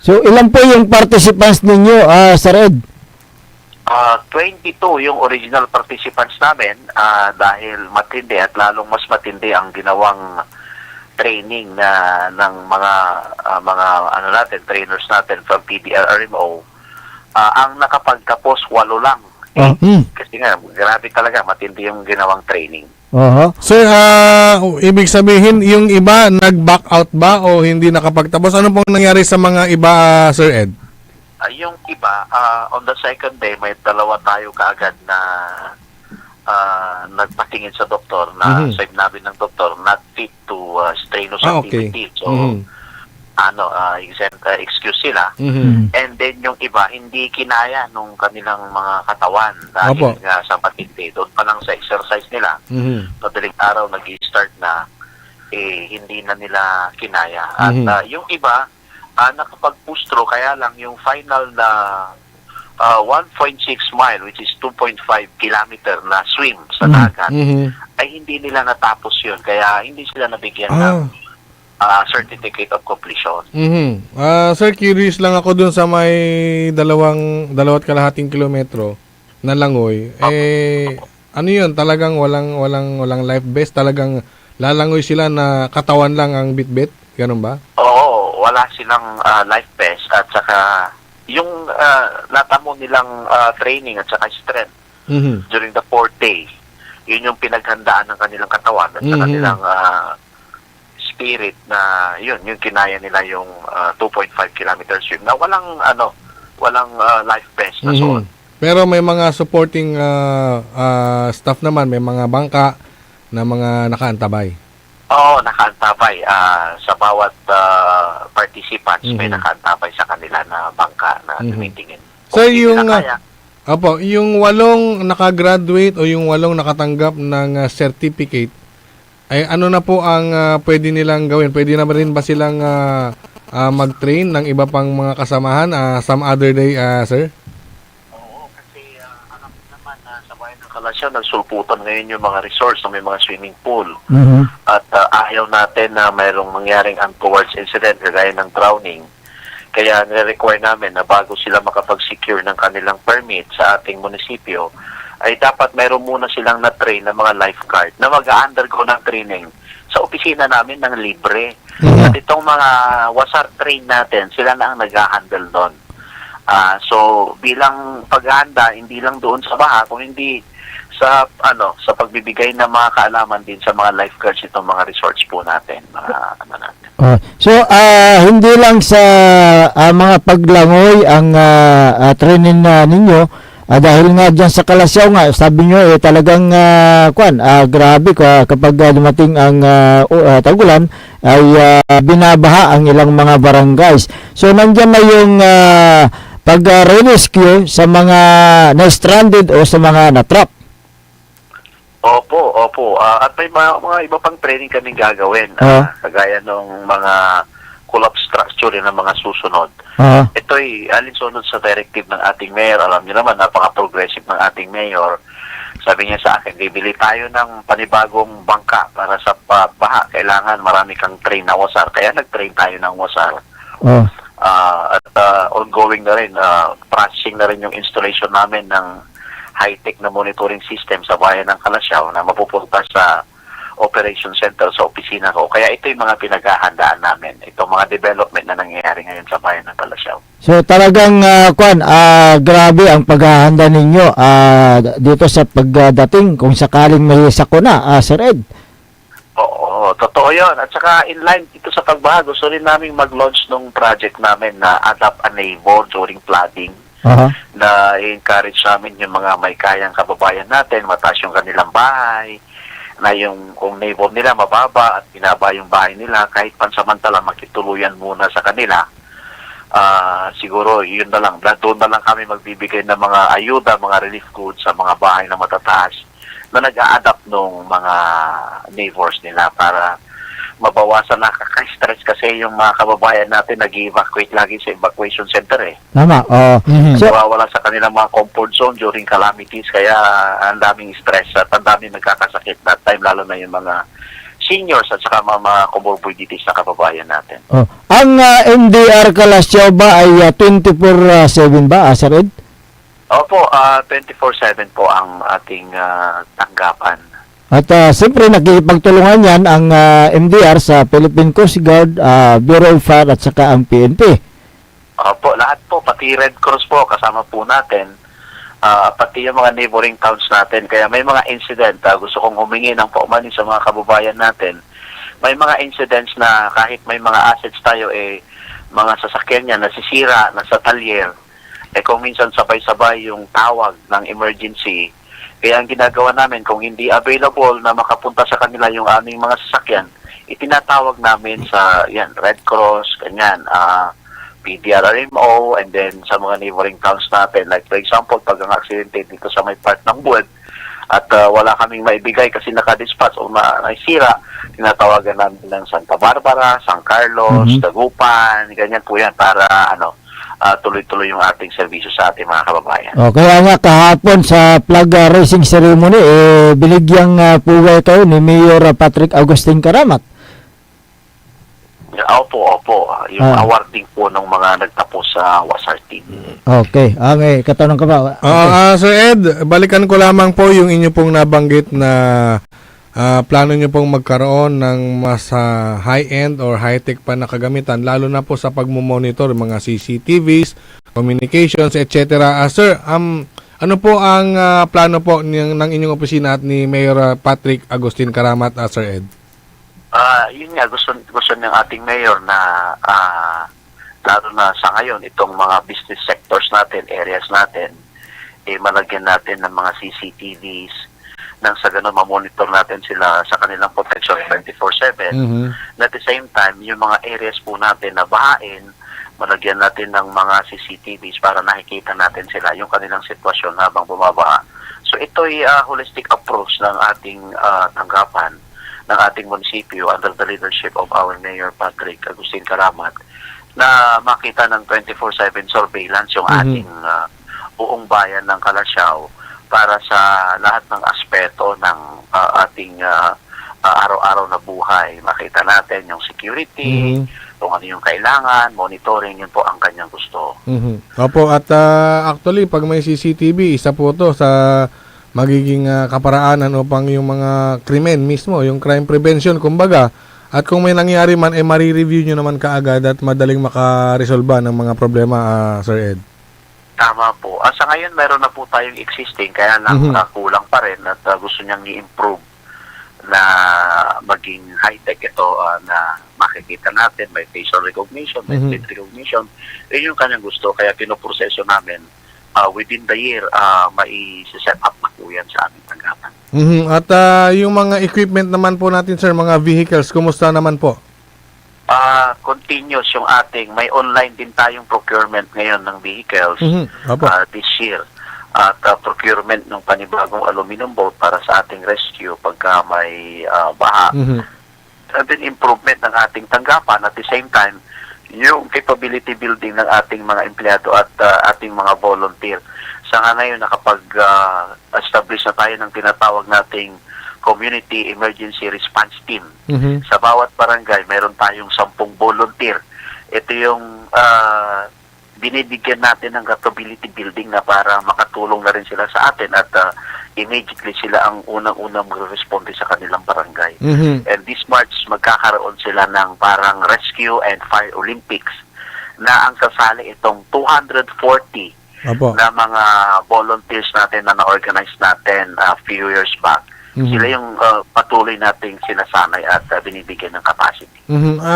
Speaker 7: So, ilan po yung participants ninyo, Sir Ed?
Speaker 13: 22 yung original participants namin dahil matindi at lalong mas matindi ang ginawang training na ng mga natin, trainers natin from PDRMO. Ang nakapagtapos 8 lang. Kasi nga, grabe talaga, matindi yung ginawang training.
Speaker 8: Sir, ibig sabihin, yung iba nag-back out ba o hindi nakapagtapos? Ano pong nangyari sa mga iba, Sir Ed?
Speaker 13: Yung iba, on the second day, may 2 tayo kaagad na nagpatingin sa doktor na sinabi ng doktor not fit to strenuous activity. So, excuse sila. And then yung iba, hindi kinaya nung kanilang mga katawan dahil nga sa matindi. Doon pa lang sa exercise nila, madaling araw nag-i-start na, hindi na nila kinaya. At yung iba, nakapag-pustro, kaya lang yung final na 1.6 mile, which is 2.5 kilometer na swim sa dagat, ay hindi nila natapos yun. Kaya hindi sila nabigyan ng certificate of completion.
Speaker 8: Sir, curious lang ako dun sa may 2.5 kilometro. na langoy, ano yun, talagang walang life vest, talagang lalangoy sila na katawan lang ang bitbit, ganun ba?
Speaker 13: Oo, wala silang life vest at saka yung natamo nilang training at saka strength during the 4th day, yun yung pinaghandaan ng kanilang katawan at sa kanilang spirit na yun, yung kinaya nila yung 2.5 kilometer swim na walang life vest na suot.
Speaker 8: Pero may mga supporting staff naman, may mga bangka na mga nakaantabay.
Speaker 13: Oo, nakaantabay. Sa bawat participants, may nakaantabay sa kanila na bangka na tumitingin.
Speaker 8: So yung yung 8 nakagraduate o yung 8 nakatanggap ng certificate, ay ano na po ang pwede nilang gawin? Pwede na rin ba silang mag-train ng iba pang mga kasamahan some other day, sir?
Speaker 13: Kalasyaw, nagsulputan ngayon yung mga resorts na may mga swimming pool. At ayaw natin na mayroong mangyaring untoward incident kagaya ng drowning. Kaya nire-require namin na bago sila makapag-secure ng kanilang permit sa ating munisipyo, ay dapat mayroon muna silang na-train na mga lifeguard na mag-undergo ng training sa opisina namin ng libre. At itong mga wasar train natin, sila na ang nag-handle doon. So bilang paghahanda, hindi lang doon sa baha, kung hindi sa pagbibigay ng mga kaalaman din sa mga lifeguards itong mga resorts po natin, natin.
Speaker 7: So hindi lang sa mga paglangoy ang training ninyo, dahil nga dyan sa Kalasyaw nga, sabi nyo talagang grabe kapag dumating ang tagulan ay binabaha ang ilang mga barangays. So nandyan na yung pag-rescue sa mga na-stranded o sa mga na-trap.
Speaker 13: Opo. At may mga iba pang training kaming gagawin. Kagaya ng mga collapse structure ng mga susunod. Ito'y alinsunod sa directive ng ating mayor. Alam niyo naman, napaka-progressive ng ating mayor. Sabi niya sa akin, bibili tayo ng panibagong bangka para sa baha. Kailangan marami kang train na wasar. Kaya nag-train tayo ng wasar. At ongoing na rin, processing na rin yung installation namin ng high-tech na monitoring system sa bayan ng Kalasyaw na mapupunta sa operation center sa opisina ko. Kaya ito yung mga pinaghahandaan namin. Ito mga development na nangyayari ngayon sa bayan ng Kalasyaw. So talagang grabe ang paghahanda ninyo dito sa pagdating kung sakaling may sakuna, Sir Ed. Oo, totoo yun. At saka in line dito sa pagbaha, gusto rin namin mag-launch ng project namin na Adapt a Neighbor during flooding. Na i-encourage namin yung mga may kayang kababayan natin, mataas yung kanilang bahay, na yung kung neighbor nila mababa at binaba yung bahay nila, kahit pansamantala makituluyan muna sa kanila. Siguro yun na lang, doon na lang kami magbibigay ng mga ayuda, mga relief goods sa mga bahay na matataas na nag-a-adapt ng mga neighbors nila para mabawasan na kaka-stress kasi yung mga kababayan natin nag-evacuate lagi sa evacuation center
Speaker 7: Tama.
Speaker 13: So, wala sa kanilang mga comfort zone during calamities kaya ang daming stress at ang daming nagkakasakit that time, lalo na yung mga seniors at saka mga comorbidities na kababayan natin.
Speaker 7: Ang MDR Kalasyaw ba ay 24/7 ba, Sir Ed?
Speaker 13: Opo, 24/7 po ang ating tanggapan.
Speaker 7: At siyempre nakikipagtulungan yan ang MDR sa Philippine Coast Guard, Bureau of Fire at saka ang PNP.
Speaker 13: Opo, lahat po, pati Red Cross po, kasama po natin, pati yung mga neighboring towns natin. Kaya may mga incident, gusto kong humingi ng paumanin sa mga kababayan natin. May mga incidents na kahit may mga assets tayo, mga sasakyan niya nasisira, nasa talyer, kung minsan sabay-sabay yung tawag ng emergency. Kaya ang ginagawa namin, kung hindi available na makapunta sa kanila yung aming mga sasakyan, itinatawag namin sa Red Cross, PDRMO, and then sa mga neighboring towns natin. Like for example, pag ang aksidente dito sa may part ng Buwad at wala kaming maibigay kasi nakadispatch o naisira, tinatawagan namin ng Santa Barbara, San Carlos, Dagupan, ganyan po yan para tuloy-tuloy yung ating serbisyo sa ating mga kababayan.
Speaker 7: Kaya nga kahapon sa flag raising ceremony, binigyang puway kayo ni Mayor Patrick Agustin Karamat.
Speaker 13: Opo. Yung awarding po ng mga nagtapos sa WASAR team.
Speaker 7: Okay. May katanong ka ba?
Speaker 8: Sir Ed, balikan ko lamang po yung inyo pong nabanggit na plano nyo pong magkaroon ng mas high-end or high-tech pa na kagamitan, lalo na po sa pagmumonitor mga CCTVs, communications, etc. Sir, ano po ang plano po ng inyong opisina at ni Mayor Patrick Agustin Karamat, Sir Ed?
Speaker 13: Yun nga, gusto ng ating mayor na lalo na sa ngayon, itong mga business sectors natin, areas natin, malagyan natin ng mga CCTVs nang sa ganun mamonitor natin sila sa kanilang protection 24/7. At the same time, yung mga areas po natin na bahain, malagyan natin ng mga CCTVs para nakikita natin sila yung kanilang sitwasyon habang bumabaha. So ito'y holistic approach ng ating tanggapan ng ating munisipyo under the leadership of our Mayor Patrick Agustin Karamat na makita ng 24/7 surveillance yung ating buong bayan ng Calasiao para sa lahat ng aspeto ng ating araw-araw na buhay. Makita natin yung security, kung ano yung kailangan, monitoring, yun po ang kanyang gusto.
Speaker 8: Opo, at actually, pag may CCTV, isa po to sa magiging kaparaanan upang yung mga krimen mismo, yung crime prevention, kumbaga. At kung may nangyari man, mari-review nyo naman kaagad at madaling makaresolba ng mga problema, Sir Ed.
Speaker 13: Tama po. Sa ngayon, meron na po tayong existing, kaya lang kulang pa rin at gusto niyang i-improve na maging high-tech ito na makikita natin, may facial recognition, may face recognition. Yun yung kanyang gusto, kaya pinoproseso namin within the year, mai-set up na po yan sa aming tanggapan.
Speaker 8: At yung mga equipment naman po natin, sir, mga vehicles, kumusta naman po?
Speaker 13: Continuous yung ating, may online din tayong procurement ngayon ng vehicles this year. At procurement ng panibagong aluminum boat para sa ating rescue pagka may baha. And then improvement ng ating tanggapan at the same time, yung capability building ng ating mga empleyado at ating mga volunteer. Sa ngayon, nakapag-establish na tayo ng tinatawag nating Community Emergency Response Team. Sa bawat barangay, meron tayong 10 volunteer. Ito yung binibigyan natin ng capability building na para makatulong na rin sila sa atin at immediately sila ang unang-unang mag-responde sa kanilang barangay. And this March, magkakaroon sila ng parang Rescue and Fire Olympics na ang kasali itong 240 na mga volunteers natin na na-organize natin a few years back. Sila yung patuloy nating sinasanay at binibigyan ng capacity.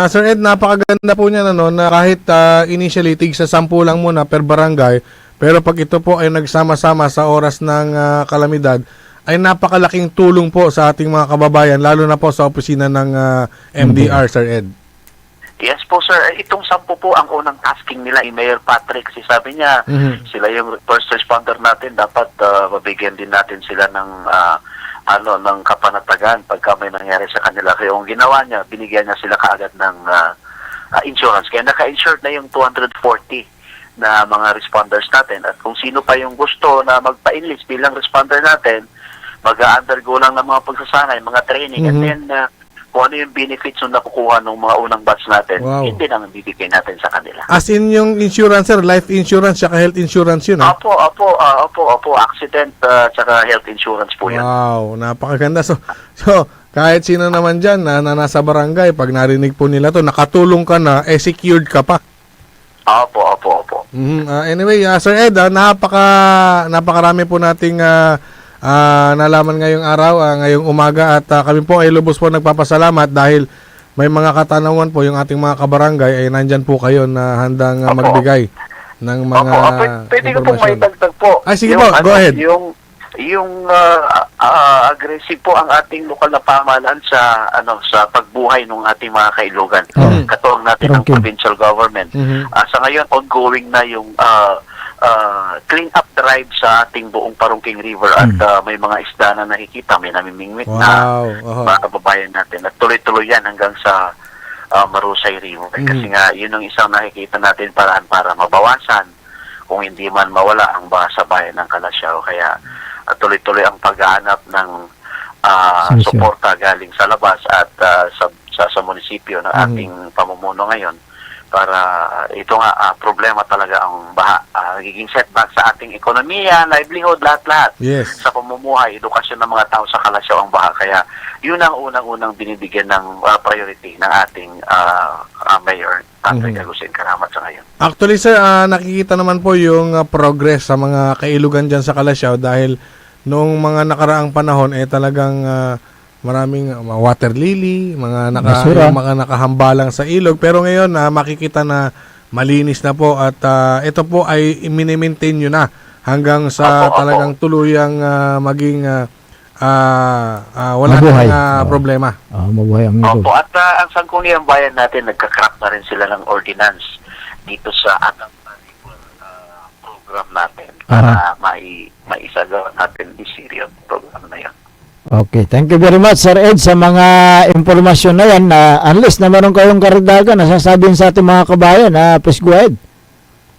Speaker 8: Sir Ed, napakaganda po niya na kahit initially tig sa 10 lang muna per barangay, pero pag ito po ay nagsama-sama sa oras ng kalamidad, ay napakalaking tulong po sa ating mga kababayan, lalo na po sa opisina ng MDR, Sir Ed.
Speaker 13: Yes po, sir. Itong 10 po ang unang tasking nila. Mayor Patrick, sabi niya, sila yung first responder natin, dapat mabigyan din natin sila ng ng kapanatagan pagka may nangyari sa kanila. Kaya yung ginawa niya, binigyan niya sila kaagad ng insurance. Kaya naka-insured na yung 240 na mga responders natin. At kung sino pa yung gusto na magpa-enlist bilang responder natin, mag-undergo lang ng mga pagsasanay, mga training, and then kung ano yung benefits yung nakukuha ng mga unang batch natin, hindi lang bibigay natin sa kanila. As
Speaker 8: in yung insurance, sir, life insurance, saka health insurance yun, ha?
Speaker 13: Opo, accident, saka health insurance po yan.
Speaker 8: Wow, napakaganda. So kahit sino naman dyan na nasa barangay, pag narinig po nila to, nakatulong ka na, secured ka pa.
Speaker 13: Opo.
Speaker 8: Anyway, Sir Ed, napakarami po nating nalaman ngayong araw, ngayong umaga, at kami po ay lubos po nagpapasalamat dahil may mga katanungan po yung ating mga kabarangay ay nandyan po kayo na handang magbigay ng mga
Speaker 13: pwede ko pong may dagdag po.
Speaker 8: Ay, sige po, go ahead.
Speaker 13: Yung aggressive po ang ating lokal na pamahalaan sa pagbuhay ng ating mga kailugan. Katuwang natin ang provincial government. Sa ngayon, ongoing na yung clean up drive sa ating buong Parungking River at may mga isda na nakikita, may namimingwit na mga kababayan natin. At tuloy-tuloy yan hanggang sa Marusay River. Kasi nga, yun ang isang nakikita natin paraan para mabawasan kung hindi man mawala ang baha sa bayan ng Calasiao. Kaya tuloy-tuloy ang paghahanap ng suporta galing sa labas at sa munisipyo ng ating pamumuno ngayon para ito nga problema talaga ang baha. Nagiging setback sa ating ekonomiya, livelihood, lahat-lahat.
Speaker 8: Yes.
Speaker 13: Sa pamumuhay, edukasyon ng mga tao sa Kalasyaw ang baha. Kaya yun ang unang-unang binibigyan ng priority ng ating Mayor Patrick Agusin Karamat sa ngayon.
Speaker 8: Actually, sir, nakikita naman po yung progress sa mga kailugan dyan sa Kalasyaw dahil noong mga nakaraang panahon, talagang maraming water lily, mga nakahambalang sa ilog. Pero ngayon, makikita na malinis na po at ito po ay mini-maintain nyo na hanggang sa talagang tuluyang maging wala nang problema.
Speaker 7: Mabuhay ang ito.
Speaker 13: Opo, at ang Sangguniang Bayan natin, nagka-craft na rin sila ng ordinance dito sa ating program natin para maisagawa natin the serious program na yan.
Speaker 7: Okay, thank you very much, Sir Ed, sa mga impormasyon na yan. Unless na meron kayong karagdagan na sasabihin sa ating mga kabayan, please go ahead.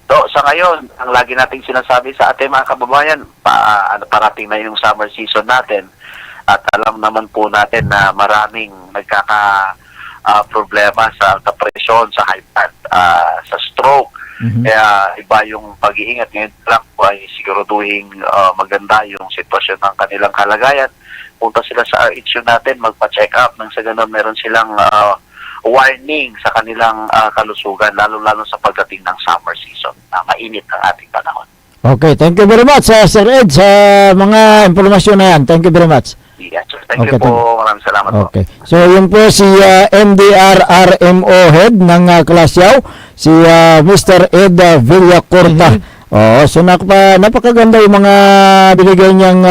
Speaker 13: So, sa ngayon, ang lagi nating sinasabi sa ating mga kababayan, parating na yung summer season natin at alam naman po natin na maraming problema sa presyon, sa high blood, sa stroke. Kaya iba yung pag-iingat. Ngayon lang po ay siguraduhin maganda yung sitwasyon ng kanilang kalagayan. Punta sila sa RHU natin, magpa-check up nang sa ganun meron silang warning sa kanilang kalusugan, lalo-lalo sa pagdating ng summer season na mainit ang ating panahon.
Speaker 7: Okay, thank you very much, Sir Ed, sa mga impormasyon na yan. Thank you very much.
Speaker 13: Yes, sir. Thank you po. Maraming salamat po.
Speaker 7: Okay. So, yun po si MDR-RMO Head ng Kalasyaw, si Mr. Ed Villacorta. So napakaganda yung mga binigay niyang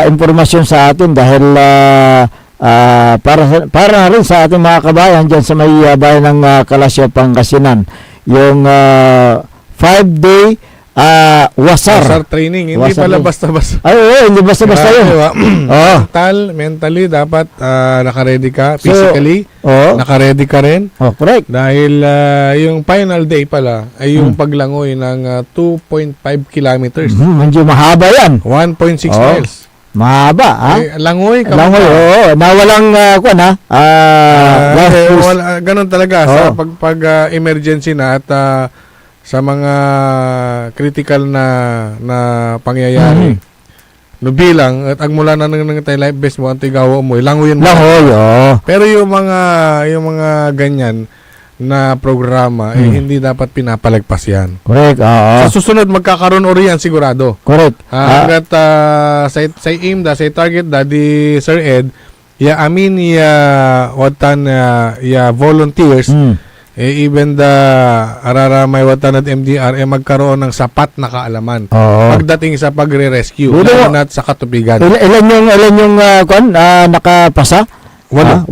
Speaker 7: impormasyon sa atin dahil para rin sa ating mga kabayan dyan sa may bayan ng Kalasyaw, Pangasinan. Yung 5-day wasar
Speaker 8: training, hindi pala basta-basta.
Speaker 7: Ay, hindi basta-basta yun.
Speaker 8: Mentally dapat naka-ready ka, physically naka-ready ka rin.
Speaker 7: Correct.
Speaker 8: Dahil yung final day pala ay yung paglangoy ng 2.5 kilometers.
Speaker 7: Medyo mahaba yan.
Speaker 8: 1.6 miles.
Speaker 7: Mahaba,
Speaker 8: Langoy ka.
Speaker 7: Langoy, na walang
Speaker 8: ganun talaga sa pag emergency na at sa mga critical na pangyayari. No bilang at agmula na ng life base mo, antigawa mo, langoy mo. Pero yung mga ganyan na programa hindi dapat pinapalagpas yan.
Speaker 7: Correct.
Speaker 8: Sa susunod magkakaroon ori yan sigurado.
Speaker 7: Correct.
Speaker 8: Hanggat sa aim da, sa target da di Sir Ed, volunteers even the araramay watanad MDR magkaroon ng sapat na kaalaman pagdating sa pagre-rescue at sa katubigan.
Speaker 7: Ilan yung nakapasa? 8.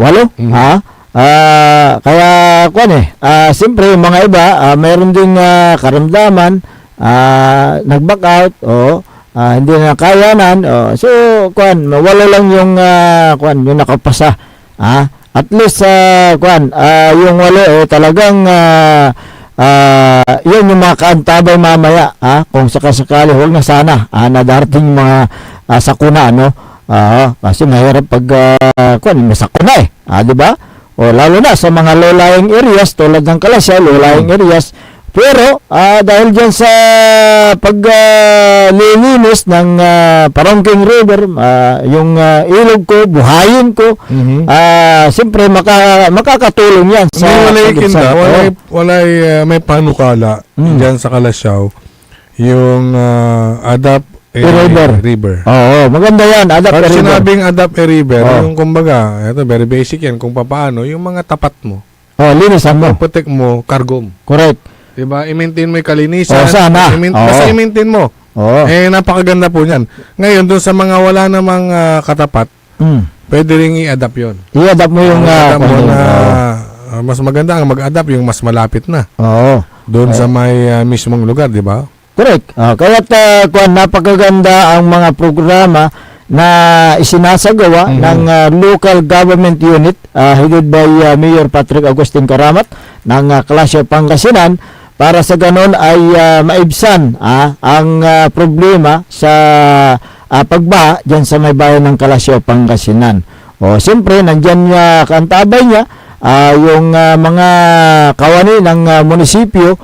Speaker 7: Kaya siyempre yung mga iba mayroon ding karamdaman, nag-back out hindi na kayanan. So wala lang yung yung nakapasa. At least yung wala talagang yun yung mga kaantabay mamaya kung sakasakali huwag na sana na darating mga sakuna kasi mahirap pag masakuna di ba? Lalo na sa mga low-lying areas tulad ng Kalasyaw, low-lying areas. Pero dahil dyan sa paglilinis ng Parongking River, yung ilog ko, buhayin ko, siyempre makakatulong yan sa
Speaker 8: may panukala dyan sa Kalasyaw yung adapt river.
Speaker 7: Maganda yan, adapt
Speaker 8: river. Sinabing adapt river, yung kumbaga, ito very basic yan, kung paano, yung mga tapat mo.
Speaker 7: Linisan mo.
Speaker 8: Protect mo, kargo mo.
Speaker 7: Correct.
Speaker 8: Diba? I-maintain mo yung kalinisan.
Speaker 7: Sana.
Speaker 8: Basta i-maintain mo. Napakaganda po niyan. Ngayon, doon sa mga wala namang katapat, pwede rin i-adapt yun.
Speaker 7: I-adapt mo yung
Speaker 8: mas maganda ang mag-adapt yung mas malapit na. Doon sa may mismong lugar, di ba?
Speaker 7: Correct. Kaya't napakaganda ang mga programa na isinasagawa ng local government unit headed by Mayor Patrick Agustin Karamat ng Kalasyaw, Pangasinan para sa ganon ay maibsan ang problema sa pagbaha dyan sa may bayan ng Kalasyaw, Pangasinan. O siyempre, nandyan kaantabay niya yung mga kawani ng munisipyo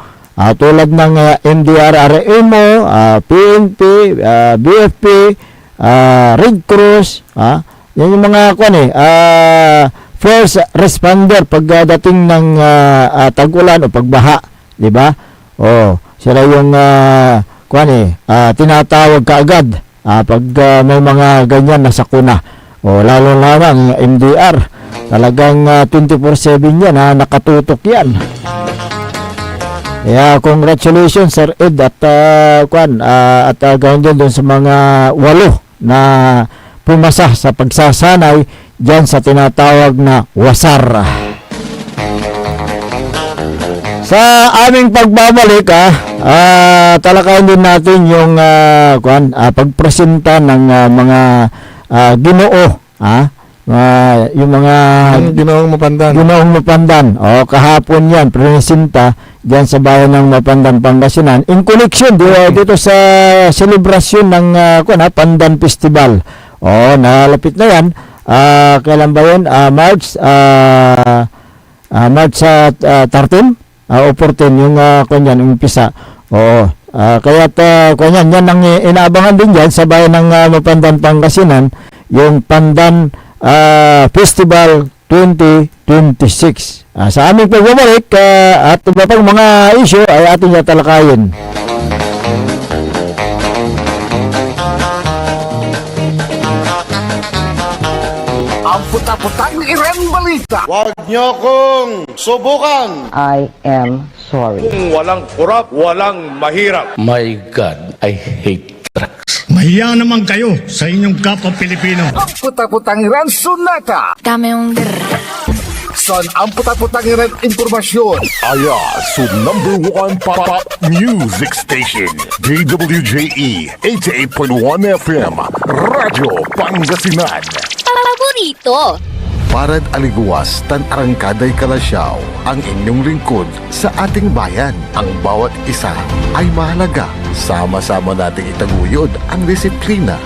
Speaker 7: tulad ng MDRRMO, PNP, BFP, Red Cross, yan yung mga first responder pagdating ng tag-ulan o pagbaha, di ba? O sila yung tinatawag kaagad pag may mga ganyan na sakuna. O lalo ang MDR, talagang 24/7 yan, nakatutok yan. Kaya congratulations Sir Ed at gawin din doon sa mga 8 na pumasa sa pagsasanay dyan sa tinatawag na wasar. Sa aming pagbabalik talakayin din natin yung pagpresenta ng mga ginoo, yung mga
Speaker 8: Ginoong
Speaker 7: Mapandan. O kahapon yan presenta diyan sa bayan ng Mapandan, Pangasinan in connection dito sa selebrasyon ng Pandan Festival. O nalapit na yan. Kailan ba yun? March 13 o 14 yung kanyan umpisa. Oo. Kaya kanyan yan ang inaabangan din diyan sa bayan ng Mapandan, Pangasinan, yung Pandan Festival 2026. Sa aming pagbabalik at iba pang mga issue ay ating tatalakayin.
Speaker 2: Ang puta-putang Iren Balita.
Speaker 9: Huwag niyo kong subukan.
Speaker 1: I am sorry.
Speaker 9: Kung walang kurap, walang mahirap.
Speaker 10: My God, I hate trucks.
Speaker 11: Mahiya naman kayo sa inyong kapwa Pilipino.
Speaker 2: Ang puta-putang Iren Sunata.
Speaker 3: Dame yung
Speaker 2: Son ang puta-putang Iren Impormasyon. Aya sa #1 pop music station. DWJE 88.1 FM. Radyo Pangasinan.
Speaker 3: Paborito.
Speaker 2: Parad aliguas tan arangkaday kalasyaw ang inyong lingkod sa ating bayan. Ang bawat isa ay mahalaga. Sama-sama nating itaguyod ang disiplina,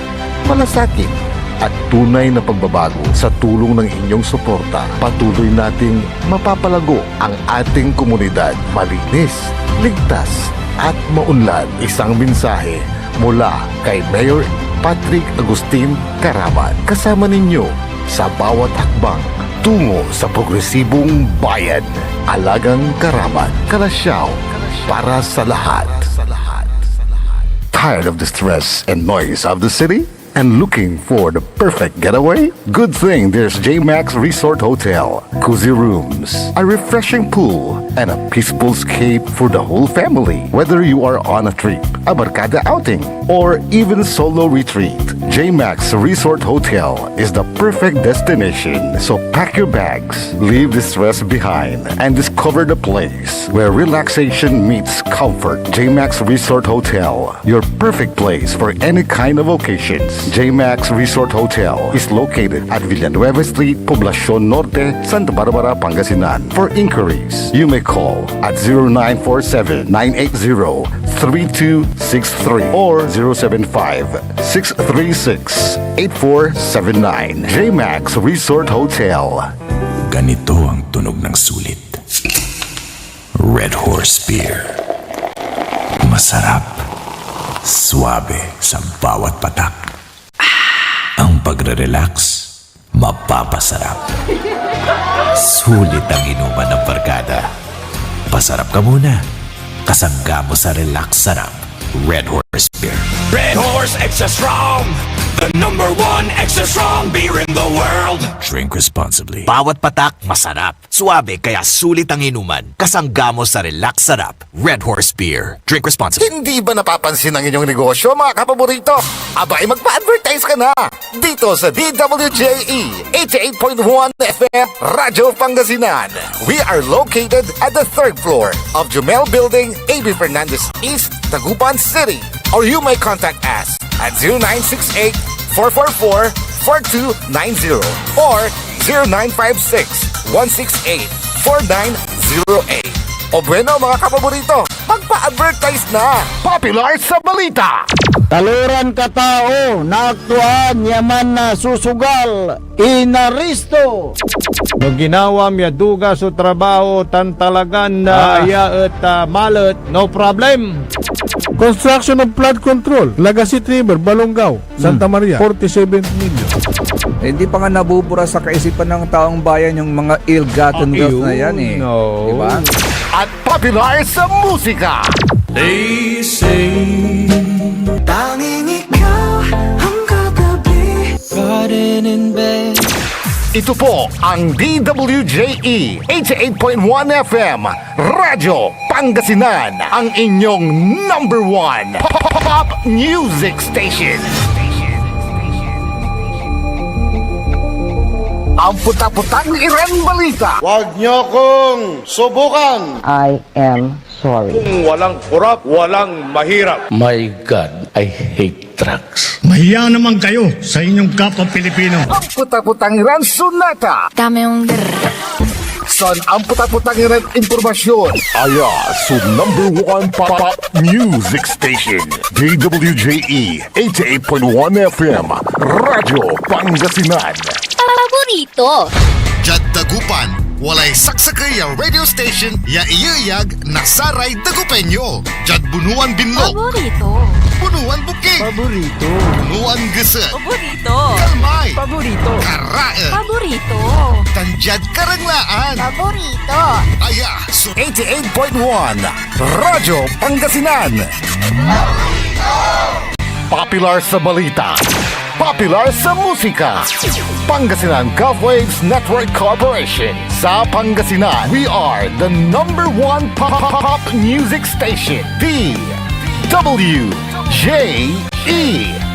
Speaker 2: malasakit at tunay na pagbabago. Sa tulong ng inyong suporta, patuloy nating mapapalago ang ating komunidad. Malinis, ligtas at maunlad. Isang mensahe mula kay Mayor Patrick Agustin Caraman. Kasama ninyo sa bawat hakbang tungo sa progresibong bayan. Alagang Caraman, Kalasyaw, para sa lahat. Tired of the stress and noise of the city? And looking for the perfect getaway? Good thing there's JMax Resort Hotel. Cozy rooms, a refreshing pool, and a peaceful escape for the whole family. Whether you are on a trip, a barkada outing, or even solo retreat, JMax Resort Hotel is the perfect destination. So pack your bags, leave the stress behind, and discover the place where relaxation meets comfort. JMax Resort Hotel, your perfect place for any kind of occasions. JMax Resort Hotel is located at Villanueva Street, Poblacion Norte, Santa Barbara, Pangasinan. For inquiries, you may call at 0947-980-3263 or 075-636-8479. JMax Resort Hotel.
Speaker 5: Ganito ang tunog ng sulit. Red Horse Beer. Masarap. Suabe sa bawat patak. Ang pagre-relax, mapapasarap. Sulit ang inuman ng barkada. Pasarap ka muna. Kasangga mo sa relax sarap. Red Horse Beer. Red Horse Extra Strong, the #1 extra strong beer in the world. Drink responsibly.
Speaker 4: Bawat patak masarap. Suabe kaya sulit ang inuman. Kasangga mo sa relax sarap. Red Horse Beer. Drink responsibly.
Speaker 2: Hindi ba napapansin ang inyong negosyo, mga kapaborito? Abay, magpa-advertise ka na dito sa DWJE 88.1 FM Radyo Pangasinan. We are located at the 3rd floor of Jumel Building, A.B. Fernandez East, Tagupan City. Or you may contact us at 0968-444-4290 or 0956-168-4908. O bueno, mga kapaborito, magpa-advertise na! Popular sa balita!
Speaker 7: Taluran ka tao, naaktuan yaman na susugal, inaristo.
Speaker 8: No ginawa miya duga sa trabaho tan talagan na iya at malat, no problem. Construction of flood control, Lagasit River, Balongaw, Santa Maria, 47 million.
Speaker 12: Hindi pa nga nabubura sa kaisipan ng taong bayan yung mga ill-gotten wealth na yan eh.
Speaker 8: No.
Speaker 12: Diba?
Speaker 2: At popular sa musika.
Speaker 6: They say
Speaker 3: Tanging ikaw ang katabi. Garden in bed.
Speaker 2: Ito po ang DWJE 88.1 FM Radyo Pangasinan, ang inyong number one pop music station. Ang puta-putang Iran Balita.
Speaker 9: Huwag niyo kong subukan.
Speaker 1: I am sorry.
Speaker 9: Kung walang kurap, walang mahirap.
Speaker 10: My God, I hate trucks.
Speaker 11: Mahiya naman kayo sa inyong kapwa Pilipino.
Speaker 2: Ang puta-putang Iran Sunata.
Speaker 3: Dame yung
Speaker 2: Son, ang puta-putang Iran Impormasyon. Aya, so number one pop music station. DWJE 88.1 FM Radyo Pangasinan.
Speaker 3: Paborito.
Speaker 4: Jad Dagupan, walay saksakay ang radio station ya iyayag nasaray Dagupenyo. Jad Bunuan Binlo,
Speaker 3: Paborito.
Speaker 4: Bunuan Bukid,
Speaker 7: Paborito.
Speaker 4: Bunuan Gese,
Speaker 3: Paborito.
Speaker 4: Kalmay,
Speaker 3: Paborito.
Speaker 4: Karae,
Speaker 3: Paborito.
Speaker 4: Tanjad Karanglaan.
Speaker 3: Paborito.
Speaker 4: Aya, so
Speaker 2: 88.1 Radyo Pangasinan. Popular sa balita. Popular sa musika. Pangasinan Golfwaves Network Corporation. Sa Pangasinan, we are the number one pop music station. DWJE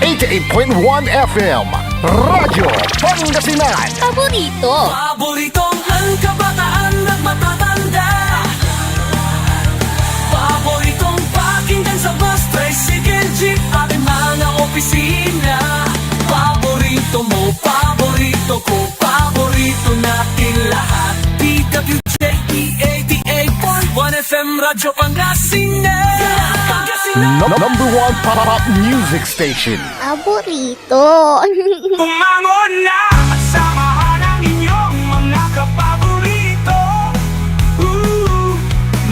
Speaker 2: 88.1 FM Radyo Pangasinan.
Speaker 3: Paborito.
Speaker 6: Paboritong ang kabataan at matatanda. Paboritong pakinggan sa bus, tricycle, jeep at mga opisina. Paborito mo, paborito ko, paborito natin lahat. DWJE 88.1 FM Radyo Pangasinan.
Speaker 2: Number one pop music station.
Speaker 3: Paborito.
Speaker 6: Bumangon na at samahan ang inyong mga kapaborito.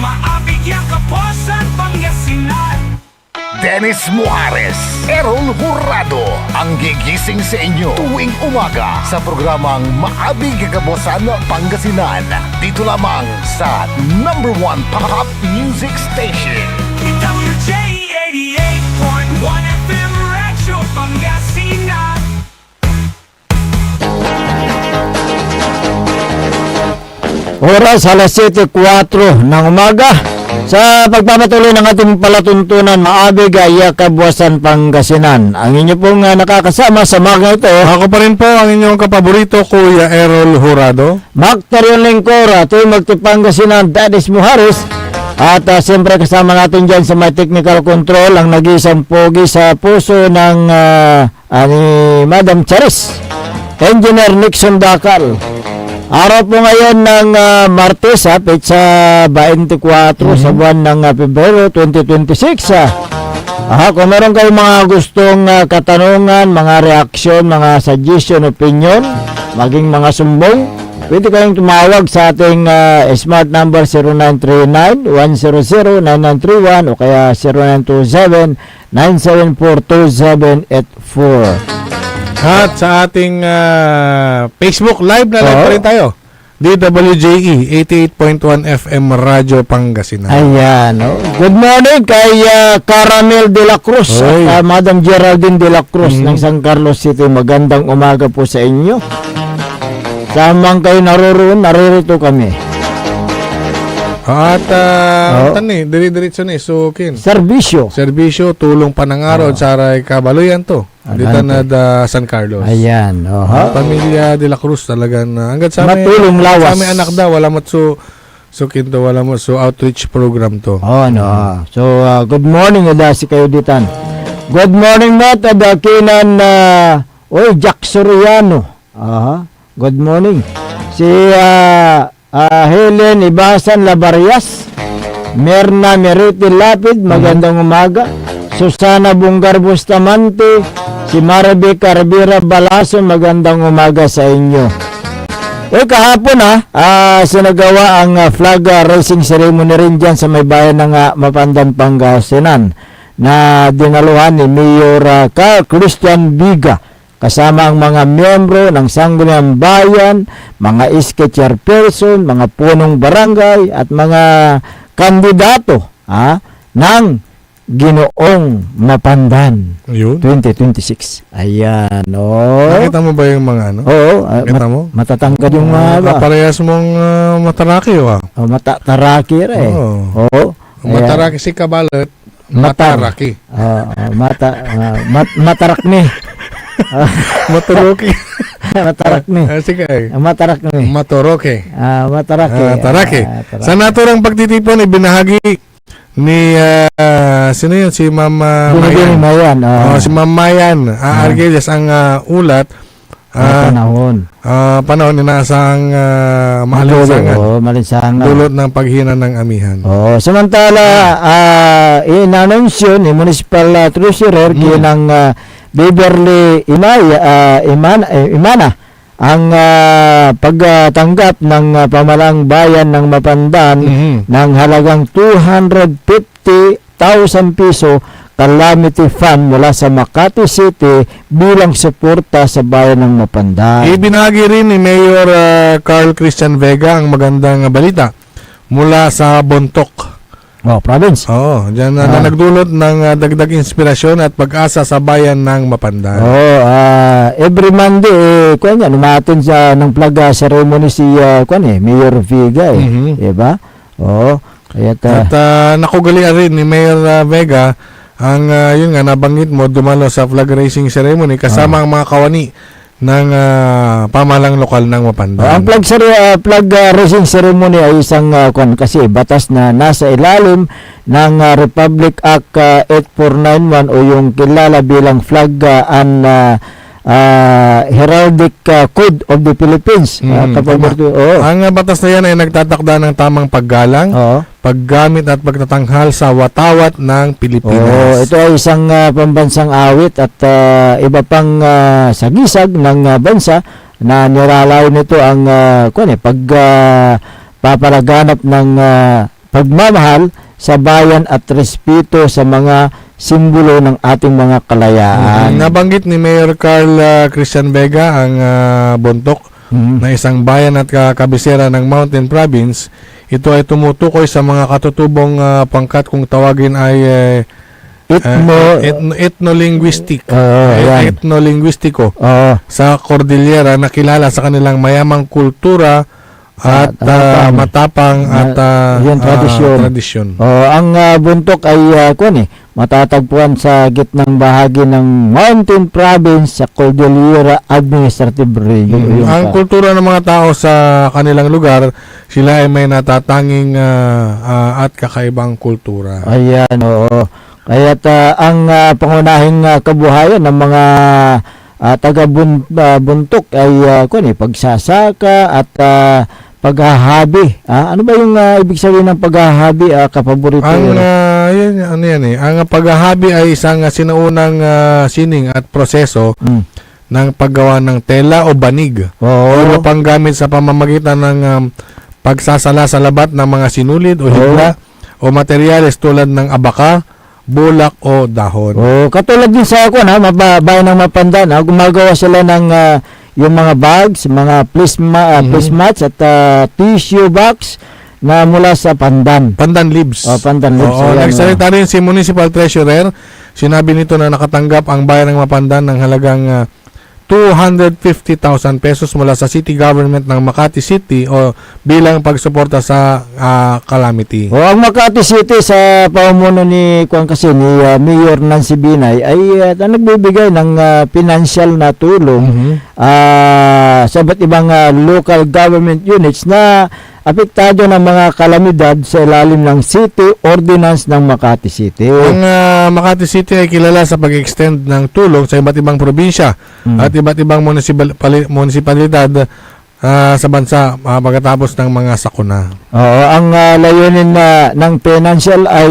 Speaker 6: Maabigyang Kapuasan, Pangasinan.
Speaker 2: Dennis Muarez, Errol Hurado, ang gigising sa inyo tuwing umaga sa programang Maabig Kagabosan Pangasinan. Dito lamang sa number one pop music station.
Speaker 6: WJE 88.1 FM Radyo Pangasinan.
Speaker 7: Oras alas 7:04 ng umaga. Sa pagpapatuloy ng ating palatuntunan, Maabig ay Kabuasan Pangasinan. Ang inyo pong nakakasama sa mga ito.
Speaker 8: Ako pa rin po ang inyong kapaborito, Kuya Errol Hurado.
Speaker 7: Macterion Lingcora, Tuy Magtipangasinan, Dennis Muharis. At siyempre kasama natin dyan sa may technical control, ang nag-iisang pogi sa puso ng ni Madam Charis, Engineer Nixon Dakal. Araw po ngayon ng Martes, petsa 24 sa buwan ng Pebrero 2026. Kung meron kayong mga gustong katanungan, mga reaksyon, mga suggestion, opinion, maging mga sumbong, pwede kayong tumawag sa ating smart number 0939-100-9931 o kaya 0927-974-2784.
Speaker 8: At sa ating Facebook Live na live pa rin tayo. DWJE 88.1 FM Radyo Pangasinan.
Speaker 7: Ayan. Good morning kay Caramel de la Cruz at Madam Geraldine de la Cruz ng San Carlos City. Magandang umaga po sa inyo. Samang kayo naririto kami.
Speaker 8: At diri-diretso ni sukin.
Speaker 7: Serbisyo,
Speaker 8: tulong panangaro sa aray kabaluyan to. Dito na San Carlos.
Speaker 7: Ayan.
Speaker 8: Pamilya de la Cruz talagang hanggat sa amin.
Speaker 7: Matulong lawas.
Speaker 8: Sa amin anak daw, wala mo sukin to, wala mo outreach program to.
Speaker 7: So, good morning si kayo ditan. Good morning mo tada kinan Jack Soriano. Good morning. Si Helen Ibasan Labarias, Merna Meriti Lapid, magandang umaga. Susana Bungar Bustamante, si Maribel Carvera Balason, magandang umaga sa inyo. Kahapon sinagawa ang flag raising ceremony rin dyan sa may bayan ng Mapandan, Pangasinan na dinaluhan ni Mayor Carl Christian Biga kasama ang mga miyembro ng Sangguniang Bayan, mga iske chairperson, mga punong barangay at mga kandidato ng Ginoong Mapandan
Speaker 8: Yun.
Speaker 7: 2026. Ayan,
Speaker 8: Nakita mo ba yung mga ano?
Speaker 7: Oo,
Speaker 8: Nakita mo?
Speaker 7: matatangkad yung mga
Speaker 8: Parehas mong mataraki,
Speaker 7: matataraki rin. Oo.
Speaker 8: Mataraki si Kabalot, mataraki.
Speaker 7: Matarakni.
Speaker 8: Maturuki.
Speaker 7: Matarakni.
Speaker 8: Sige.
Speaker 7: Matarakni.
Speaker 8: Matoroke.
Speaker 7: Mataraki.
Speaker 8: Taraki. Sa naturang pagtitipon, ibinahagi ni sino yun? Si Mama
Speaker 7: Binibini
Speaker 8: Mayan.
Speaker 7: Mayan.
Speaker 8: Si Mama Mayan. Argelias ang ulat. Panahon inasang
Speaker 7: malinsangan.
Speaker 8: Dulot ng paghina ng amihan.
Speaker 7: Samantala, inanunsyo ni Municipal Treasurer ng Beverly Imana ang pagtanggap ng pamalang bayan ng Mapandan ng halagang 250,000 piso calamity fund mula sa Makati City bilang suporta sa bayan ng Mapandan.
Speaker 8: Ibinahagi rin ni Mayor Carl Christian Vega ang magandang balita mula sa Bontoc.
Speaker 7: Province.
Speaker 8: Diyan na nagdulot ng dagdag inspirasyon at pag-asa sa bayan ng Mapandan.
Speaker 7: Every Monday, numatin sa ng flag ceremony si Mayor Vega diba? At
Speaker 8: nakugalian rin ni Mayor Vega ang yun nga nabanggit mo, dumalo sa flag raising ceremony kasama ang mga kawani ng pamahalang lokal ng Mapandan.
Speaker 7: Ang flag raising ceremony ay isang kasi batas na nasa ilalim ng Republic Act 8491 o yung kilala bilang Flag and Heraldic Code of the Philippines.
Speaker 8: Ang batas na yan ay nagtatakda ng tamang paggalang, paggamit at pagtatanghal sa watawat ng Pilipinas.
Speaker 7: Ito ay isang pambansang awit at iba pang sagisag ng bansa na niralaw nito ang papalaganap ng pagmamahal sa bayan at respeto sa mga simbolo ng ating mga kalayaan.
Speaker 8: Nabanggit ni Mayor Carl Christian Vega ang Bontoc na isang bayan at kabisera ng Mountain Province. Ito ay tumutukoy sa mga katutubong pangkat kung tawagin ay ethno-linguistic. Ethno-linguistiko sa Cordillera na kilala sa kanilang mayamang kultura at matapang at tradisyon.
Speaker 7: Ang Bontoc ay matatagpuan sa gitnang bahagi ng Mountain Province sa Cordillera Administrative Region.
Speaker 8: Ang kultura ng mga tao sa kanilang lugar, sila ay may natatanging at kakaibang kultura.
Speaker 7: Ayan, Kaya't ang pangunahing kabuhayan ng mga taga-Bontoc ay pagsasaka at paghahabi. Ano ba yung ibig sabihin ng paghahabi, kapaborito?
Speaker 8: Ang paghahabi ay isang sinaunang sining at proseso ng paggawa ng tela o banig. O panggamit sa pamamagitan ng pagsasala sa labat ng mga sinulid o hibla o materyales tulad ng abaka, bulak o dahon.
Speaker 7: Katulad din sa bayan ng Mapandan, gumagawa sila ng yung mga bags, mga placemats at tissue box na mula sa pandan.
Speaker 8: Pandan leaves.
Speaker 7: Pandan leaves.
Speaker 8: Nagsalita rin si Municipal Treasurer. Sinabi nito na nakatanggap ang bayan ng Mapandan ng halagang 250,000 pesos mula sa city government ng Makati City o bilang pagsuporta sa calamity.
Speaker 7: Ang Makati City sa pamumuno ni Mayor Nancy Binay ay nagbibigay ng financial na tulong sa iba't ibang local government units na apektado ng mga kalamidad sa ilalim ng City Ordinance ng Makati City.
Speaker 8: Ang Makati City ay kilala sa pag-extend ng tulong sa iba't ibang probinsya at iba't ibang munisipalidad sa bansa pagkatapos ng mga sakuna.
Speaker 7: Oo, ang layunin ng financial ay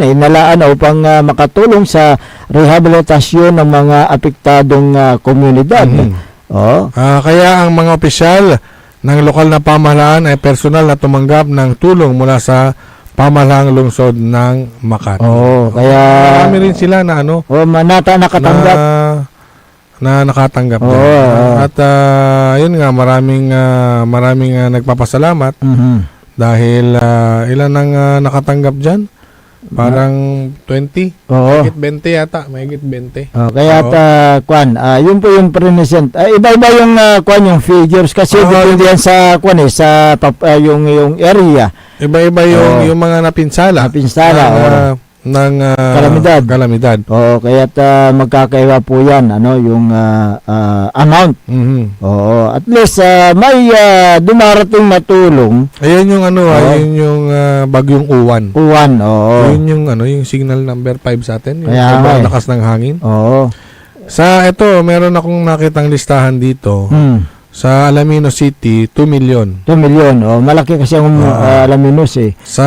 Speaker 7: inalaan upang makatulong sa rehabilitasyon ng mga apektadong komunidad. Oo.
Speaker 8: Kaya ang mga opisyal ng lokal na pamahalaan ay personal na tumanggap ng tulong mula sa pamahalaang lungsod ng Makati.
Speaker 7: Oo, kaya
Speaker 8: marami rin sila na
Speaker 7: nakatanggap.
Speaker 8: Na nakatanggap. At yun nga, maraming nagpapasalamat dahil ilan ang nakatanggap dyan? Parang 20? Mahigit 20 yata. Mahigit 20.
Speaker 7: Yun po yung present. Iba-iba yung yung figures kasi depende yan sa yung area.
Speaker 8: Iba-iba yung mga napinsala. Ng kalamidad.
Speaker 7: Oo, kaya't magkakaiba po yan, yung amount. Oo, at least may dumarating na tulong.
Speaker 8: Ayun yung ayun yung bagyong Uwan.
Speaker 7: Oo.
Speaker 8: Yun yung yung signal number 5 sa atin, yung
Speaker 7: Kaya
Speaker 8: lakas ng hangin.
Speaker 7: Oo.
Speaker 8: Sa ito, meron akong nakitang listahan dito. Sa Alaminos City, 2 million.
Speaker 7: 2 million. Oh, malaki kasi ang Alaminos eh.
Speaker 8: Sa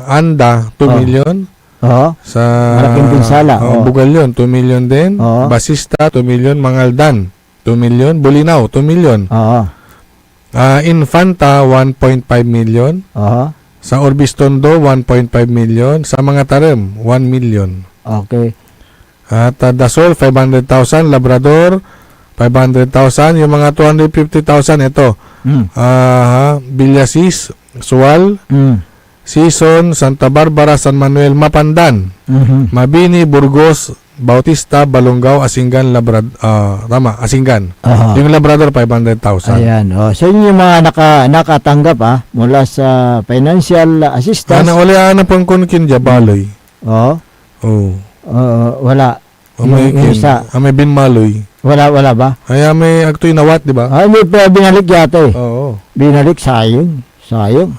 Speaker 8: Anda, 2 million. Sa
Speaker 7: malaking pinsala.
Speaker 8: Bugalyon, 2 million din. Basista, 2 million. Mangaldan, 2 million. Bulinaw, 2 million. Infanta, 1.5 million. Sa Orbistondo, 1.5 million. Sa mga Tarem, 1 million.
Speaker 7: Okay.
Speaker 8: At Dasol, 500,000. Labrador, 500,000. Yung mga 250,000 ito. Villasis, Sual, Sison, Santa Barbara, San Manuel, Mapandan, Mabini, Burgos, Bautista, Balonggao, Asingan, Asingan. Yung Labrador, 500,000.
Speaker 7: Ayan. So yun yung mga nakatanggap mula sa financial assistance.
Speaker 8: Ulian na pang kunkin Baloy.
Speaker 7: Wala.
Speaker 8: May Binmaloy.
Speaker 7: Wala ba?
Speaker 8: Kaya may agtoy nawat, di ba?
Speaker 7: May binalik yata eh.
Speaker 8: Oo.
Speaker 7: Binalik, sayang.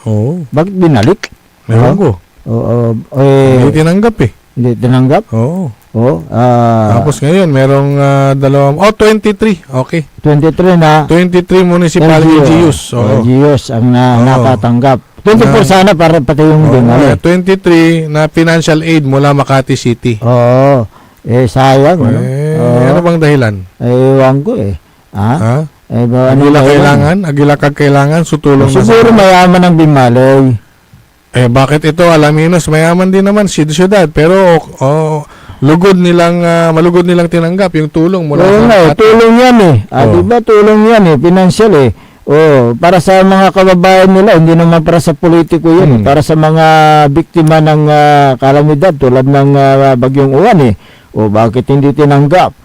Speaker 8: Oo.
Speaker 7: Bakit binalik?
Speaker 8: Meron ko. Hindi tinanggap eh.
Speaker 7: Hindi tinanggap?
Speaker 8: Oo.
Speaker 7: Tapos
Speaker 8: ngayon, merong 23. Okay.
Speaker 7: 23 na.
Speaker 8: 23 municipality LGUs.
Speaker 7: LGUs ang nakatanggap. 24 sana para pati yung binalik.
Speaker 8: 23 na financial aid mula Makati City.
Speaker 7: Oo. Sayang.
Speaker 8: Ano bang dahilan?
Speaker 7: Ewan ko eh.
Speaker 8: Agila kailangan, sutulong
Speaker 7: siguro mayaman ang Binmalay.
Speaker 8: Bakit ito? Alaminos, mayaman din naman, siyudad. Pero, malugod nilang tinanggap yung tulong mula sa
Speaker 7: tulong yan eh. Diba tulong yan eh, financial eh. Para sa mga kababayan nila, hindi naman para sa politiko yun. Para sa mga biktima ng kalamidad tulad ng bagyong Uwan eh. Bakit hindi tinanggap?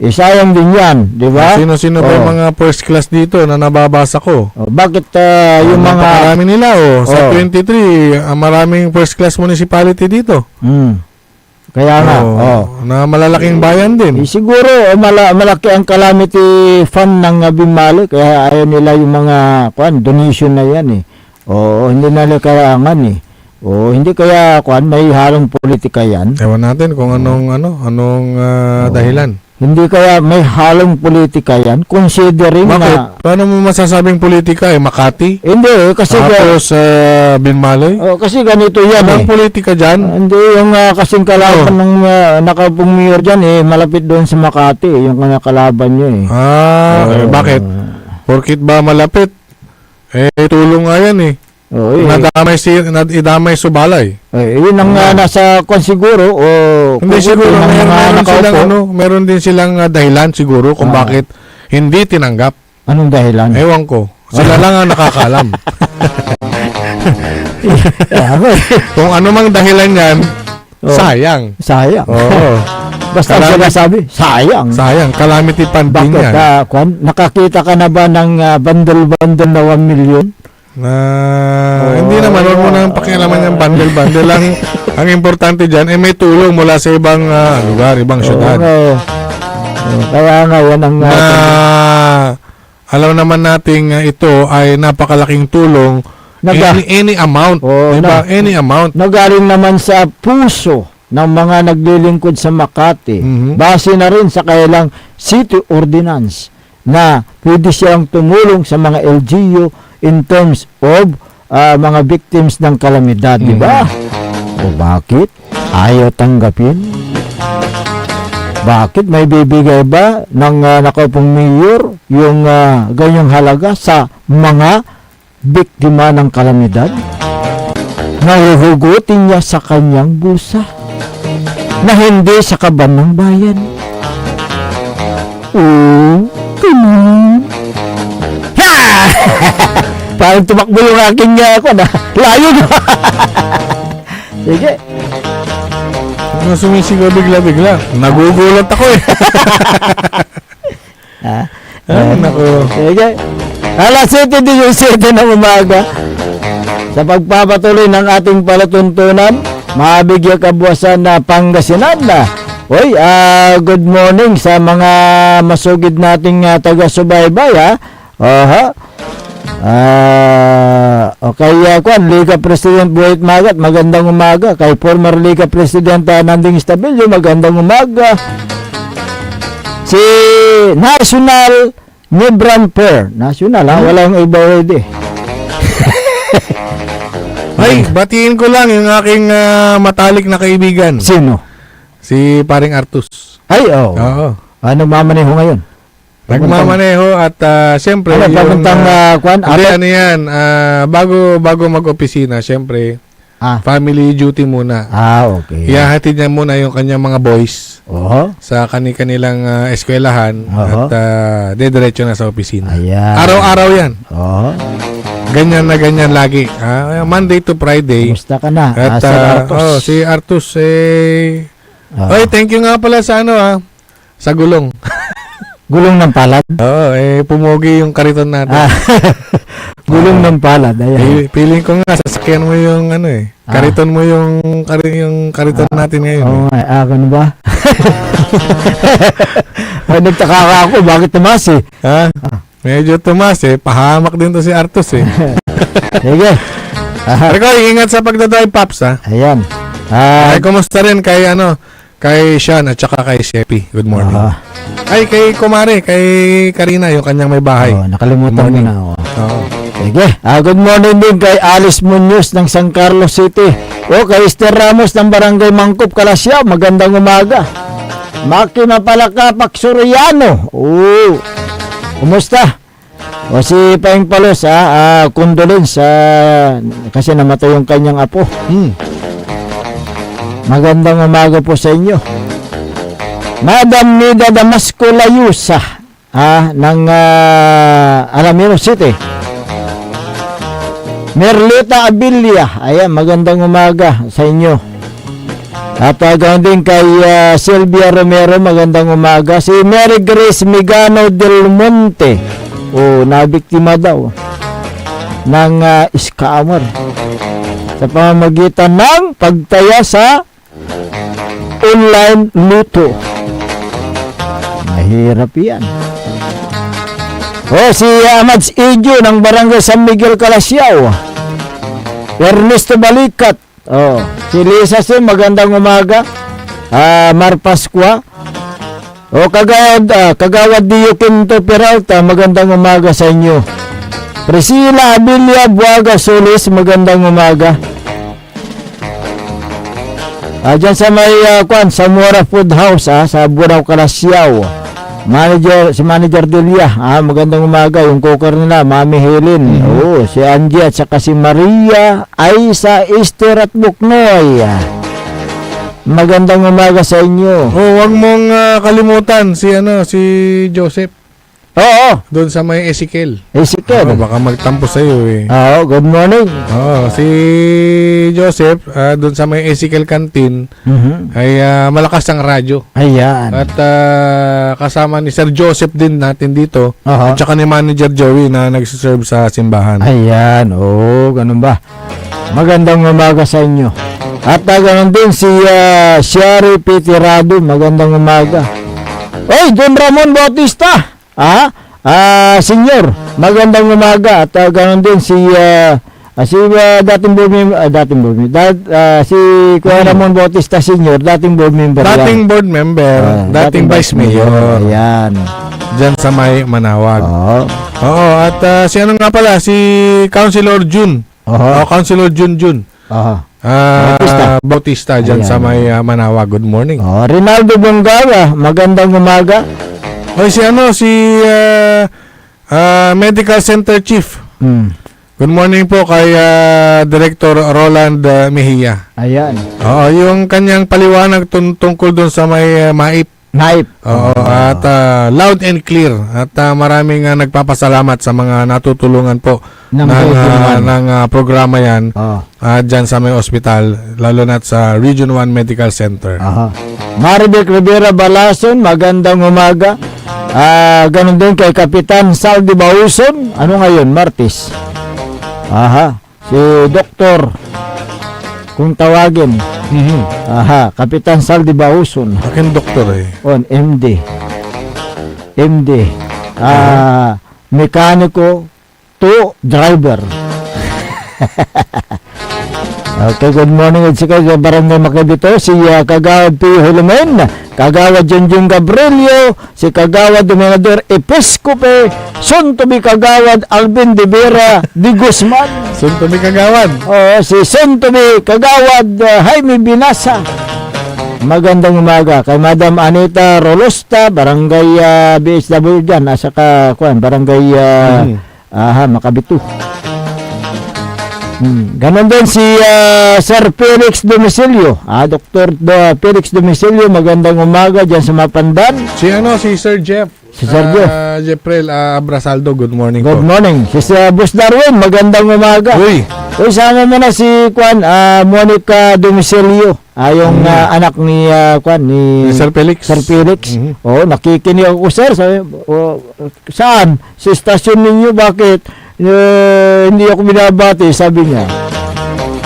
Speaker 7: Sayang din yan, di ba?
Speaker 8: Sino-sino ba yung mga first class dito na nababasa ko?
Speaker 7: Bakit yung mga...
Speaker 8: Marami nila, sa 23, maraming first class municipality dito.
Speaker 7: Kaya nga,
Speaker 8: na malalaking bayan din.
Speaker 7: Siguro, malaki ang calamity fund ng Binmalay, kaya ayaw nila yung mga donation na yan eh. Hindi nila kailangan eh. Hindi kaya may halong politika yan.
Speaker 8: Ewan natin kung anong dahilan.
Speaker 7: Hindi kaya may halong politika yan, considering
Speaker 8: Bakit? Paano mo masasabing politika Makati?
Speaker 7: Hindi, kasi
Speaker 8: tapos Binmalay?
Speaker 7: Kasi ganito yan
Speaker 8: Anong politika dyan?
Speaker 7: Hindi, yung kasing kalaban ng nakapong mayor dyan malapit doon sa Makati, yung nakalaban nyo
Speaker 8: bakit? Porkit ba malapit? Tulong nga yan idamay Subalay.
Speaker 7: Yun ang nasa siguro
Speaker 8: hindi siguro meron din silang dahilan siguro kung bakit hindi tinanggap.
Speaker 7: Anong dahilan?
Speaker 8: Ewan ko. Sila lang ang nakakaalam. Kung ano mang dahilan yan, sayang.
Speaker 7: Basta sila sabi, sayang.
Speaker 8: Calamity funding yan.
Speaker 7: Bakit? Nakakita ka na ba ng bundle-bundle na 1 million?
Speaker 8: Hindi naman, huwag mo nang pakialaman yung bundle-bundle lang. Ang importante dyan, may tulong mula sa ibang lugar, ibang syudad.
Speaker 7: Kaya nga, yan ang...
Speaker 8: alam naman natin ito ay napakalaking tulong. Any amount. Diba? Any amount.
Speaker 7: Nagaling naman sa puso ng mga naglilingkod sa Makati. Base na rin sa kailang city ordinance na pwede siyang tumulong sa mga LGU in terms of mga victims ng kalamidad, di ba? O bakit ayaw tanggapin? Bakit may bibigay ba ng nakaupong mayor yung ganyang halaga sa mga biktima ng kalamidad? Nahuhugutin niya sa kanyang bulsa na hindi sa kaban ng bayan. Oh, ganun. Ha! Parang tumakbo yung aking na layo na. Sige.
Speaker 8: Sumisigaw bigla-bigla. Nagugulat ako eh.
Speaker 7: Naku. Sige. Alas 7:17 ng umaga. Sa pagpapatuloy ng ating palatuntunan, mabigyan kabuwasan na Pangasinan na. Oy, good morning sa mga masugid nating taga-subaybay, ha? Okay, Liga President Buhit Magat, magandang umaga. Kay former Liga President Nanding Estabillo, magandang umaga. Si National Nebran Pair. National, ha? Walang iba already.
Speaker 8: Ay, batiin ko lang yung aking matalik na kaibigan.
Speaker 7: Sino?
Speaker 8: Si paring Artus.
Speaker 7: Ay, oo. Ano mamaneho ngayon?
Speaker 8: Nagmamaneho at siyempre
Speaker 7: ano, papuntang
Speaker 8: ano yan, bago mag-opisina, siyempre family duty muna.
Speaker 7: Okay.
Speaker 8: Ihahatid niya muna yung kanyang mga boys sa kanilang eskwelahan at dediretso na sa opisina.
Speaker 7: Ayan.
Speaker 8: Araw-araw yan. Ganyan na ganyan lagi. Monday to Friday.
Speaker 7: Kumusta ka na?
Speaker 8: At si Artus oy, thank you nga pala sa sa gulong.
Speaker 7: Gulong ng palad?
Speaker 8: Oo, pumogi yung kariton natin.
Speaker 7: Gulong ng palad, ayan.
Speaker 8: Feeling ko nga, sasakyan mo yung kariton mo yung kariton natin ngayon.
Speaker 7: Oo nga, ganun ba? Nagtaka ako, bakit tumas eh?
Speaker 8: Medyo tumas pahamak din to si Artus eh.
Speaker 7: Sige.
Speaker 8: Pero ingat sa pagdadrive, Paps,
Speaker 7: Ayan.
Speaker 8: Kumusta rin kay Sean at saka kay Sheppy. Good morning. Ay, kay Kumare, kay Karina, yung kanyang may bahay.
Speaker 7: Nakalimutan mo na ako. Sige. Good morning din kay Alice Munoz ng San Carlos City. Kay Esther Ramos ng Barangay Mangkop, Kalasyaw. Magandang umaga. Maki Mapalakapak Soriano. Kumusta? Si Paing Palos, condolence kasi namatay yung kanyang apo. Magandang umaga po sa inyo. Madam Nida Damasco Layusa ng Alamino City. Merlita Abilia, ayan, magandang umaga sa inyo. At ganoon din kay Sylvia Romero, magandang umaga. Si Mary Grace Migano Del Monte, nabiktima daw ng scammer sa pamamagitan ng pagtaya sa online luto. Mahirap yan. Si Amads Ijo ng Barangay San Miguel, Kalasyaw. Ernesto Balikat. Si Lisa Sim, magandang umaga. Mar Pascua. Kagawad Dio Quinto Peralta, magandang umaga sa inyo. Priscilla Abilia Buaga Solis, magandang umaga. Diyan sa may Samora Food House sa Burao, Kalasyaw. Si Manager Delia, magandang umaga. Yung cooker nila, Mami Helen. Si Angie at saka si Maria, Aisa, Esther at Buknoy. Magandang umaga sa inyo.
Speaker 8: Huwag mong kalimutan si Joseph. Doon sa may Ezekiel. Baka magtampo sa iyo eh.
Speaker 7: Good morning.
Speaker 8: Si Joseph doon sa may Ezekiel Canteen ay malakas ang radyo.
Speaker 7: Ayan.
Speaker 8: At kasama ni Sir Joseph din natin dito. At saka ni Manager Joey na nagsiserve sa simbahan.
Speaker 7: Ayan. Ganun ba? Magandang umaga sa inyo. At ganoon din si Sherry Pitirado. Magandang umaga. Don Ramon Bautista. Senyor, magandang umaga. At ganoon din si Si dating board member, si Kuya Ramon Bautista Sr., dating board member.
Speaker 8: Dating board member, dating vice mayor.
Speaker 7: Ayan.
Speaker 8: Diyan sa may Manawag. Oo, at si ano nga pala, si Councilor Jun. Councilor Jun. Bautista dyan sa may Manawag. Good morning.
Speaker 7: Rinaldo Bongara, magandang umaga.
Speaker 8: Si Medical Center Chief. Good morning po kay Director Roland Mejia.
Speaker 7: Ayan.
Speaker 8: Yung kanyang paliwanag tungkol doon sa may MAIP. At loud and clear. At maraming nagpapasalamat sa mga natutulungan po ng programa yan dyan sa may ospital, lalo na sa Region 1 Medical Center.
Speaker 7: Maribek Rivera Balason, magandang umaga. Ganun din kay Kapitan Saldi Bauson. Ano ngayon? Martes. Si Doktor, kung tawagin. Kapitan Saldi Bauson.
Speaker 8: Akin doktor
Speaker 7: On MD. Mekaniko to driver. Okay, good morning at sika sa Barangay Makabito, si Kagawad P. Hulumen, Kagawad Junjun Gabrielio, si Kagawad Dominador Episcope, soon to be Kagawad Alvin de Vera de Guzman.
Speaker 8: Soon to be Kagawad.
Speaker 7: Si soon to be Kagawad Jaime Binasa. Magandang umaga kay Madam Anita Rolosta, Barangay BSW dyan, saka Barangay Makabito. Ganon din si Sir Felix Domicilio. Dr. Felix Domicilio, magandang umaga dyan sa Mapandan.
Speaker 8: Si Sir Jeff.
Speaker 7: Si Sir Jeff.
Speaker 8: Jeffrel Abrasaldo, good morning
Speaker 7: Good morning. Si Boss Darwin, magandang umaga.
Speaker 8: Uy,
Speaker 7: sama mo na si Monica Domicilio. Yung anak ni ni
Speaker 8: Sir Felix.
Speaker 7: Sir Felix. Nakikinig ako, sir. Sabi, saan? Sa stasyon ninyo, bakit? Hindi ako binabati, sabi niya.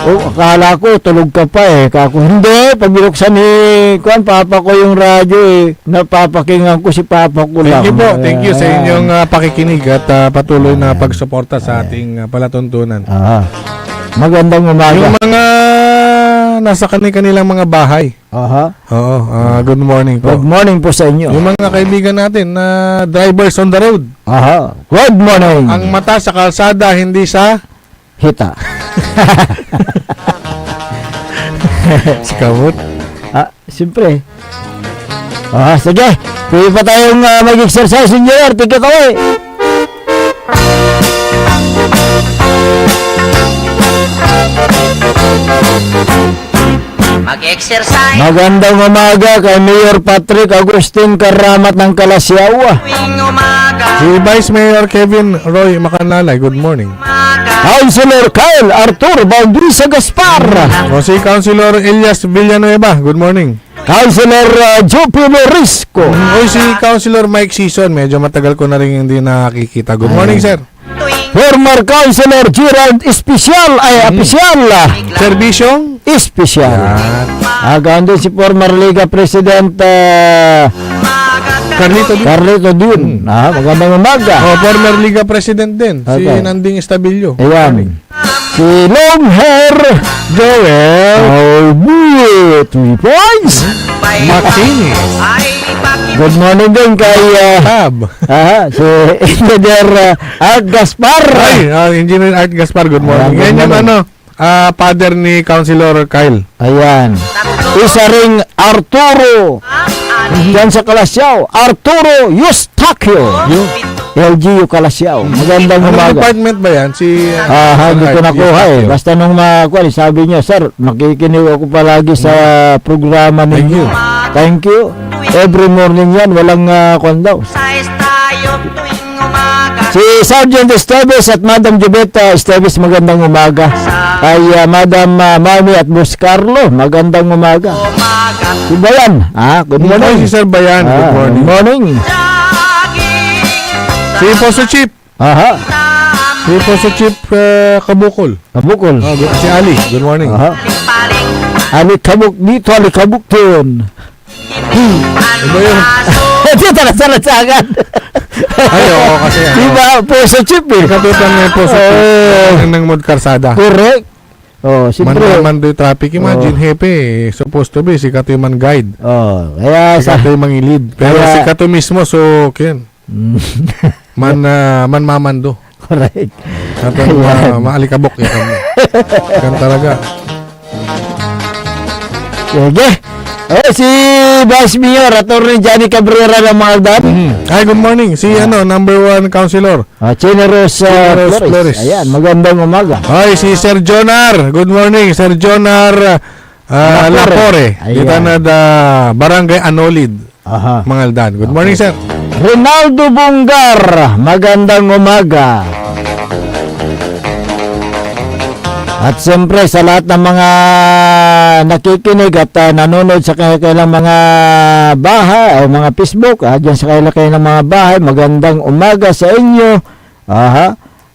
Speaker 7: Akala ko tulog ka pa Kako, hindi, pag binuksan ni papa ko yung radyo napapakingan ko si papa ko lang.
Speaker 8: Thank you sa inyong pakikinig at patuloy na pagsuporta sa ating palatuntunan.
Speaker 7: Magandang umaga.
Speaker 8: Yung mga nasa kanilang mga bahay. Good morning po.
Speaker 7: Good morning po sa inyo.
Speaker 8: Yung mga kaibigan natin na drivers on the road.
Speaker 7: Good morning.
Speaker 8: Ang mata sa kalsada, hindi sa
Speaker 7: hita.
Speaker 8: Si Kamut.
Speaker 7: Siyempre. Sige. Pwede pa tayong mag-exercise, engineer. Tika ko
Speaker 3: Mag-exercise.
Speaker 7: Magandang umaga kay Mayor Patrick Agustin Karamat ng Kalasyaw.
Speaker 8: Si Vice Mayor Kevin Roy Macanalay, good morning.
Speaker 7: Councilor Kyle Arturo Baudrisa Gaspar.
Speaker 8: Si Councilor Elias Villanueva, good morning.
Speaker 7: Councilor Jupilo Risco.
Speaker 8: Si Councilor Mike Season, medyo matagal ko na rin hindi nakikita. Good morning, sir.
Speaker 7: Former Councilor Gerald Especial,
Speaker 8: Serbisyong
Speaker 7: Especial. Gandun si former Liga President Carlito Dun. Magandang umaga.
Speaker 8: Former Liga President din, si Nanding Estabillo.
Speaker 7: Ayan. Si long hair Joel 3 points.
Speaker 8: Martinez.
Speaker 7: Good morning din kay si Engineer Art Gaspar.
Speaker 8: Engineer Art Gaspar, good morning. Yan yung father ni Councilor Kyle.
Speaker 7: Ayan. Isa ring Arturo. Yan sa Kalasyaw. Arturo Eustaquio. LGU Kalasyaw. Magandang umaga.
Speaker 8: Department ba yan?
Speaker 7: Hindi ko nakuha Basta nung sabi niya, sir, nakikinig ako palagi sa programa ninyo. Thank you. Every morning yan, walang daw. Si Sergeant Esteves at Madam Jubeta Esteves, magandang umaga. Kay Madam Mami at Boss Carlo, magandang umaga. Si Bayan, good morning.
Speaker 8: Si Sir Bayan, good morning.
Speaker 7: Good morning.
Speaker 8: Si Poso Chief. Si Poso Chief Kabukol. Si Ali, good morning.
Speaker 7: Ali Kabuk dito, Ali Kabuk doon.
Speaker 8: Iba yun.
Speaker 7: Dito na sa agad.
Speaker 8: Ay, oo, kasi ano.
Speaker 7: Diba? Puso chip eh.
Speaker 8: Katutan na yung puso. Ng mod karsada.
Speaker 7: Correct. Oh, siyempre.
Speaker 8: Man do traffic. Imagine, hepe, supposed to be, si Kato yung man guide.
Speaker 7: Oh, kaya
Speaker 8: Si Kato yung mangilid. Pero
Speaker 7: Kaya-
Speaker 8: si Kato mismo, so, kin. Man mamando.
Speaker 7: Correct.
Speaker 8: Kato maalikabok. Yan talaga.
Speaker 7: Sige. Si Vice Mayor, Atty. Johnny Cabrera ng Maldan.
Speaker 8: Hi, good morning. Si number 1 councilor.
Speaker 7: Chineros
Speaker 8: Flores.
Speaker 7: Flores. Ayan, magandang umaga.
Speaker 8: Hi, si Sir Jonar. Good morning, Sir Jonar Lapore.
Speaker 7: Ayan.
Speaker 8: Dito na da Barangay Anolid,
Speaker 7: Aha.
Speaker 8: Mangaldan. Good morning, sir.
Speaker 7: Ronaldo Bungar, magandang umaga. At siyempre sa lahat ng mga nakikinig at nanonood sa kanilang mga bahay o mga Facebook, dyan sa kanilang mga bahay, magandang umaga sa inyo.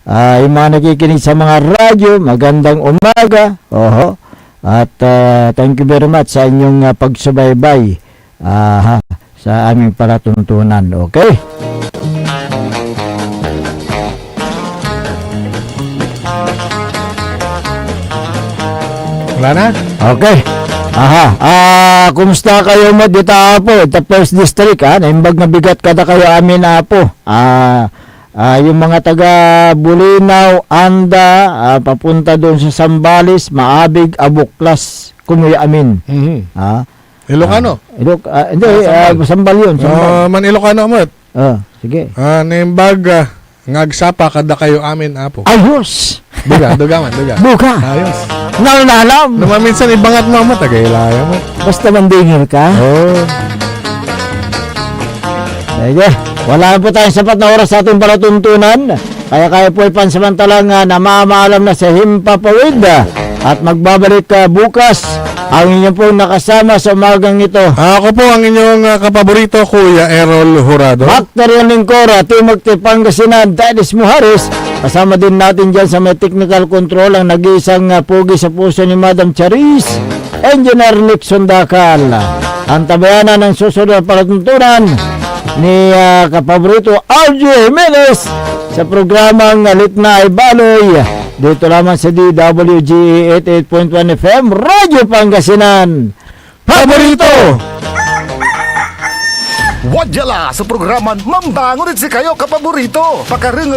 Speaker 7: Yung mga nakikinig sa mga radyo, magandang umaga. At thank you very much sa inyong pagsubaybay sa aming palatuntunan. Okay?
Speaker 8: Wala na?
Speaker 7: Okay. Kumusta kayo mo dito po? Ito first district, naimbag na bigat kada kayo amin po. Yung mga taga Bulinaw, Anda, papunta doon sa Sambales, Maabig, Abuklas, kumuya amin.
Speaker 8: Ilocano?
Speaker 7: Hindi, Sambal yun. Sambal.
Speaker 8: Man Ilocano mo.
Speaker 7: Sige.
Speaker 8: Naimbag ngagsapa kada kayo amin apo.
Speaker 7: Ayos!
Speaker 8: Duga.
Speaker 7: Buka!
Speaker 8: Ayos.
Speaker 7: Nalam!
Speaker 8: Naman minsan ibangat mo mo, tagaylaya mo.
Speaker 7: Basta mandingil ka. Sige. Wala po tayong sapat na oras sa ating palatuntunan. Kaya po pansamantalang namamaalam na sa Himpapawid. At magbabalik bukas ang inyong pong nakasama sa umagang ito.
Speaker 8: Ako po ang inyong kapaborito, Kuya Errol Jurado.
Speaker 7: Bakterian Lingkora, Timog Pangasinan, Dennis Muhares. Kasama din natin dyan sa may technical control ang nag-iisang pugi sa puso ni Madam Charis, Engineer Nixon Dakal. Ang tabayanan ng susunod na palatuntunan ni kapaborito Aljo Jimenez sa programang Litna ay Baloy. Dito lamang sa DWG 88.1 FM, Radyo Pangasinan. Paborito!
Speaker 2: Wadya la sa programan Mambangon si kayo kapaborito. Pakaring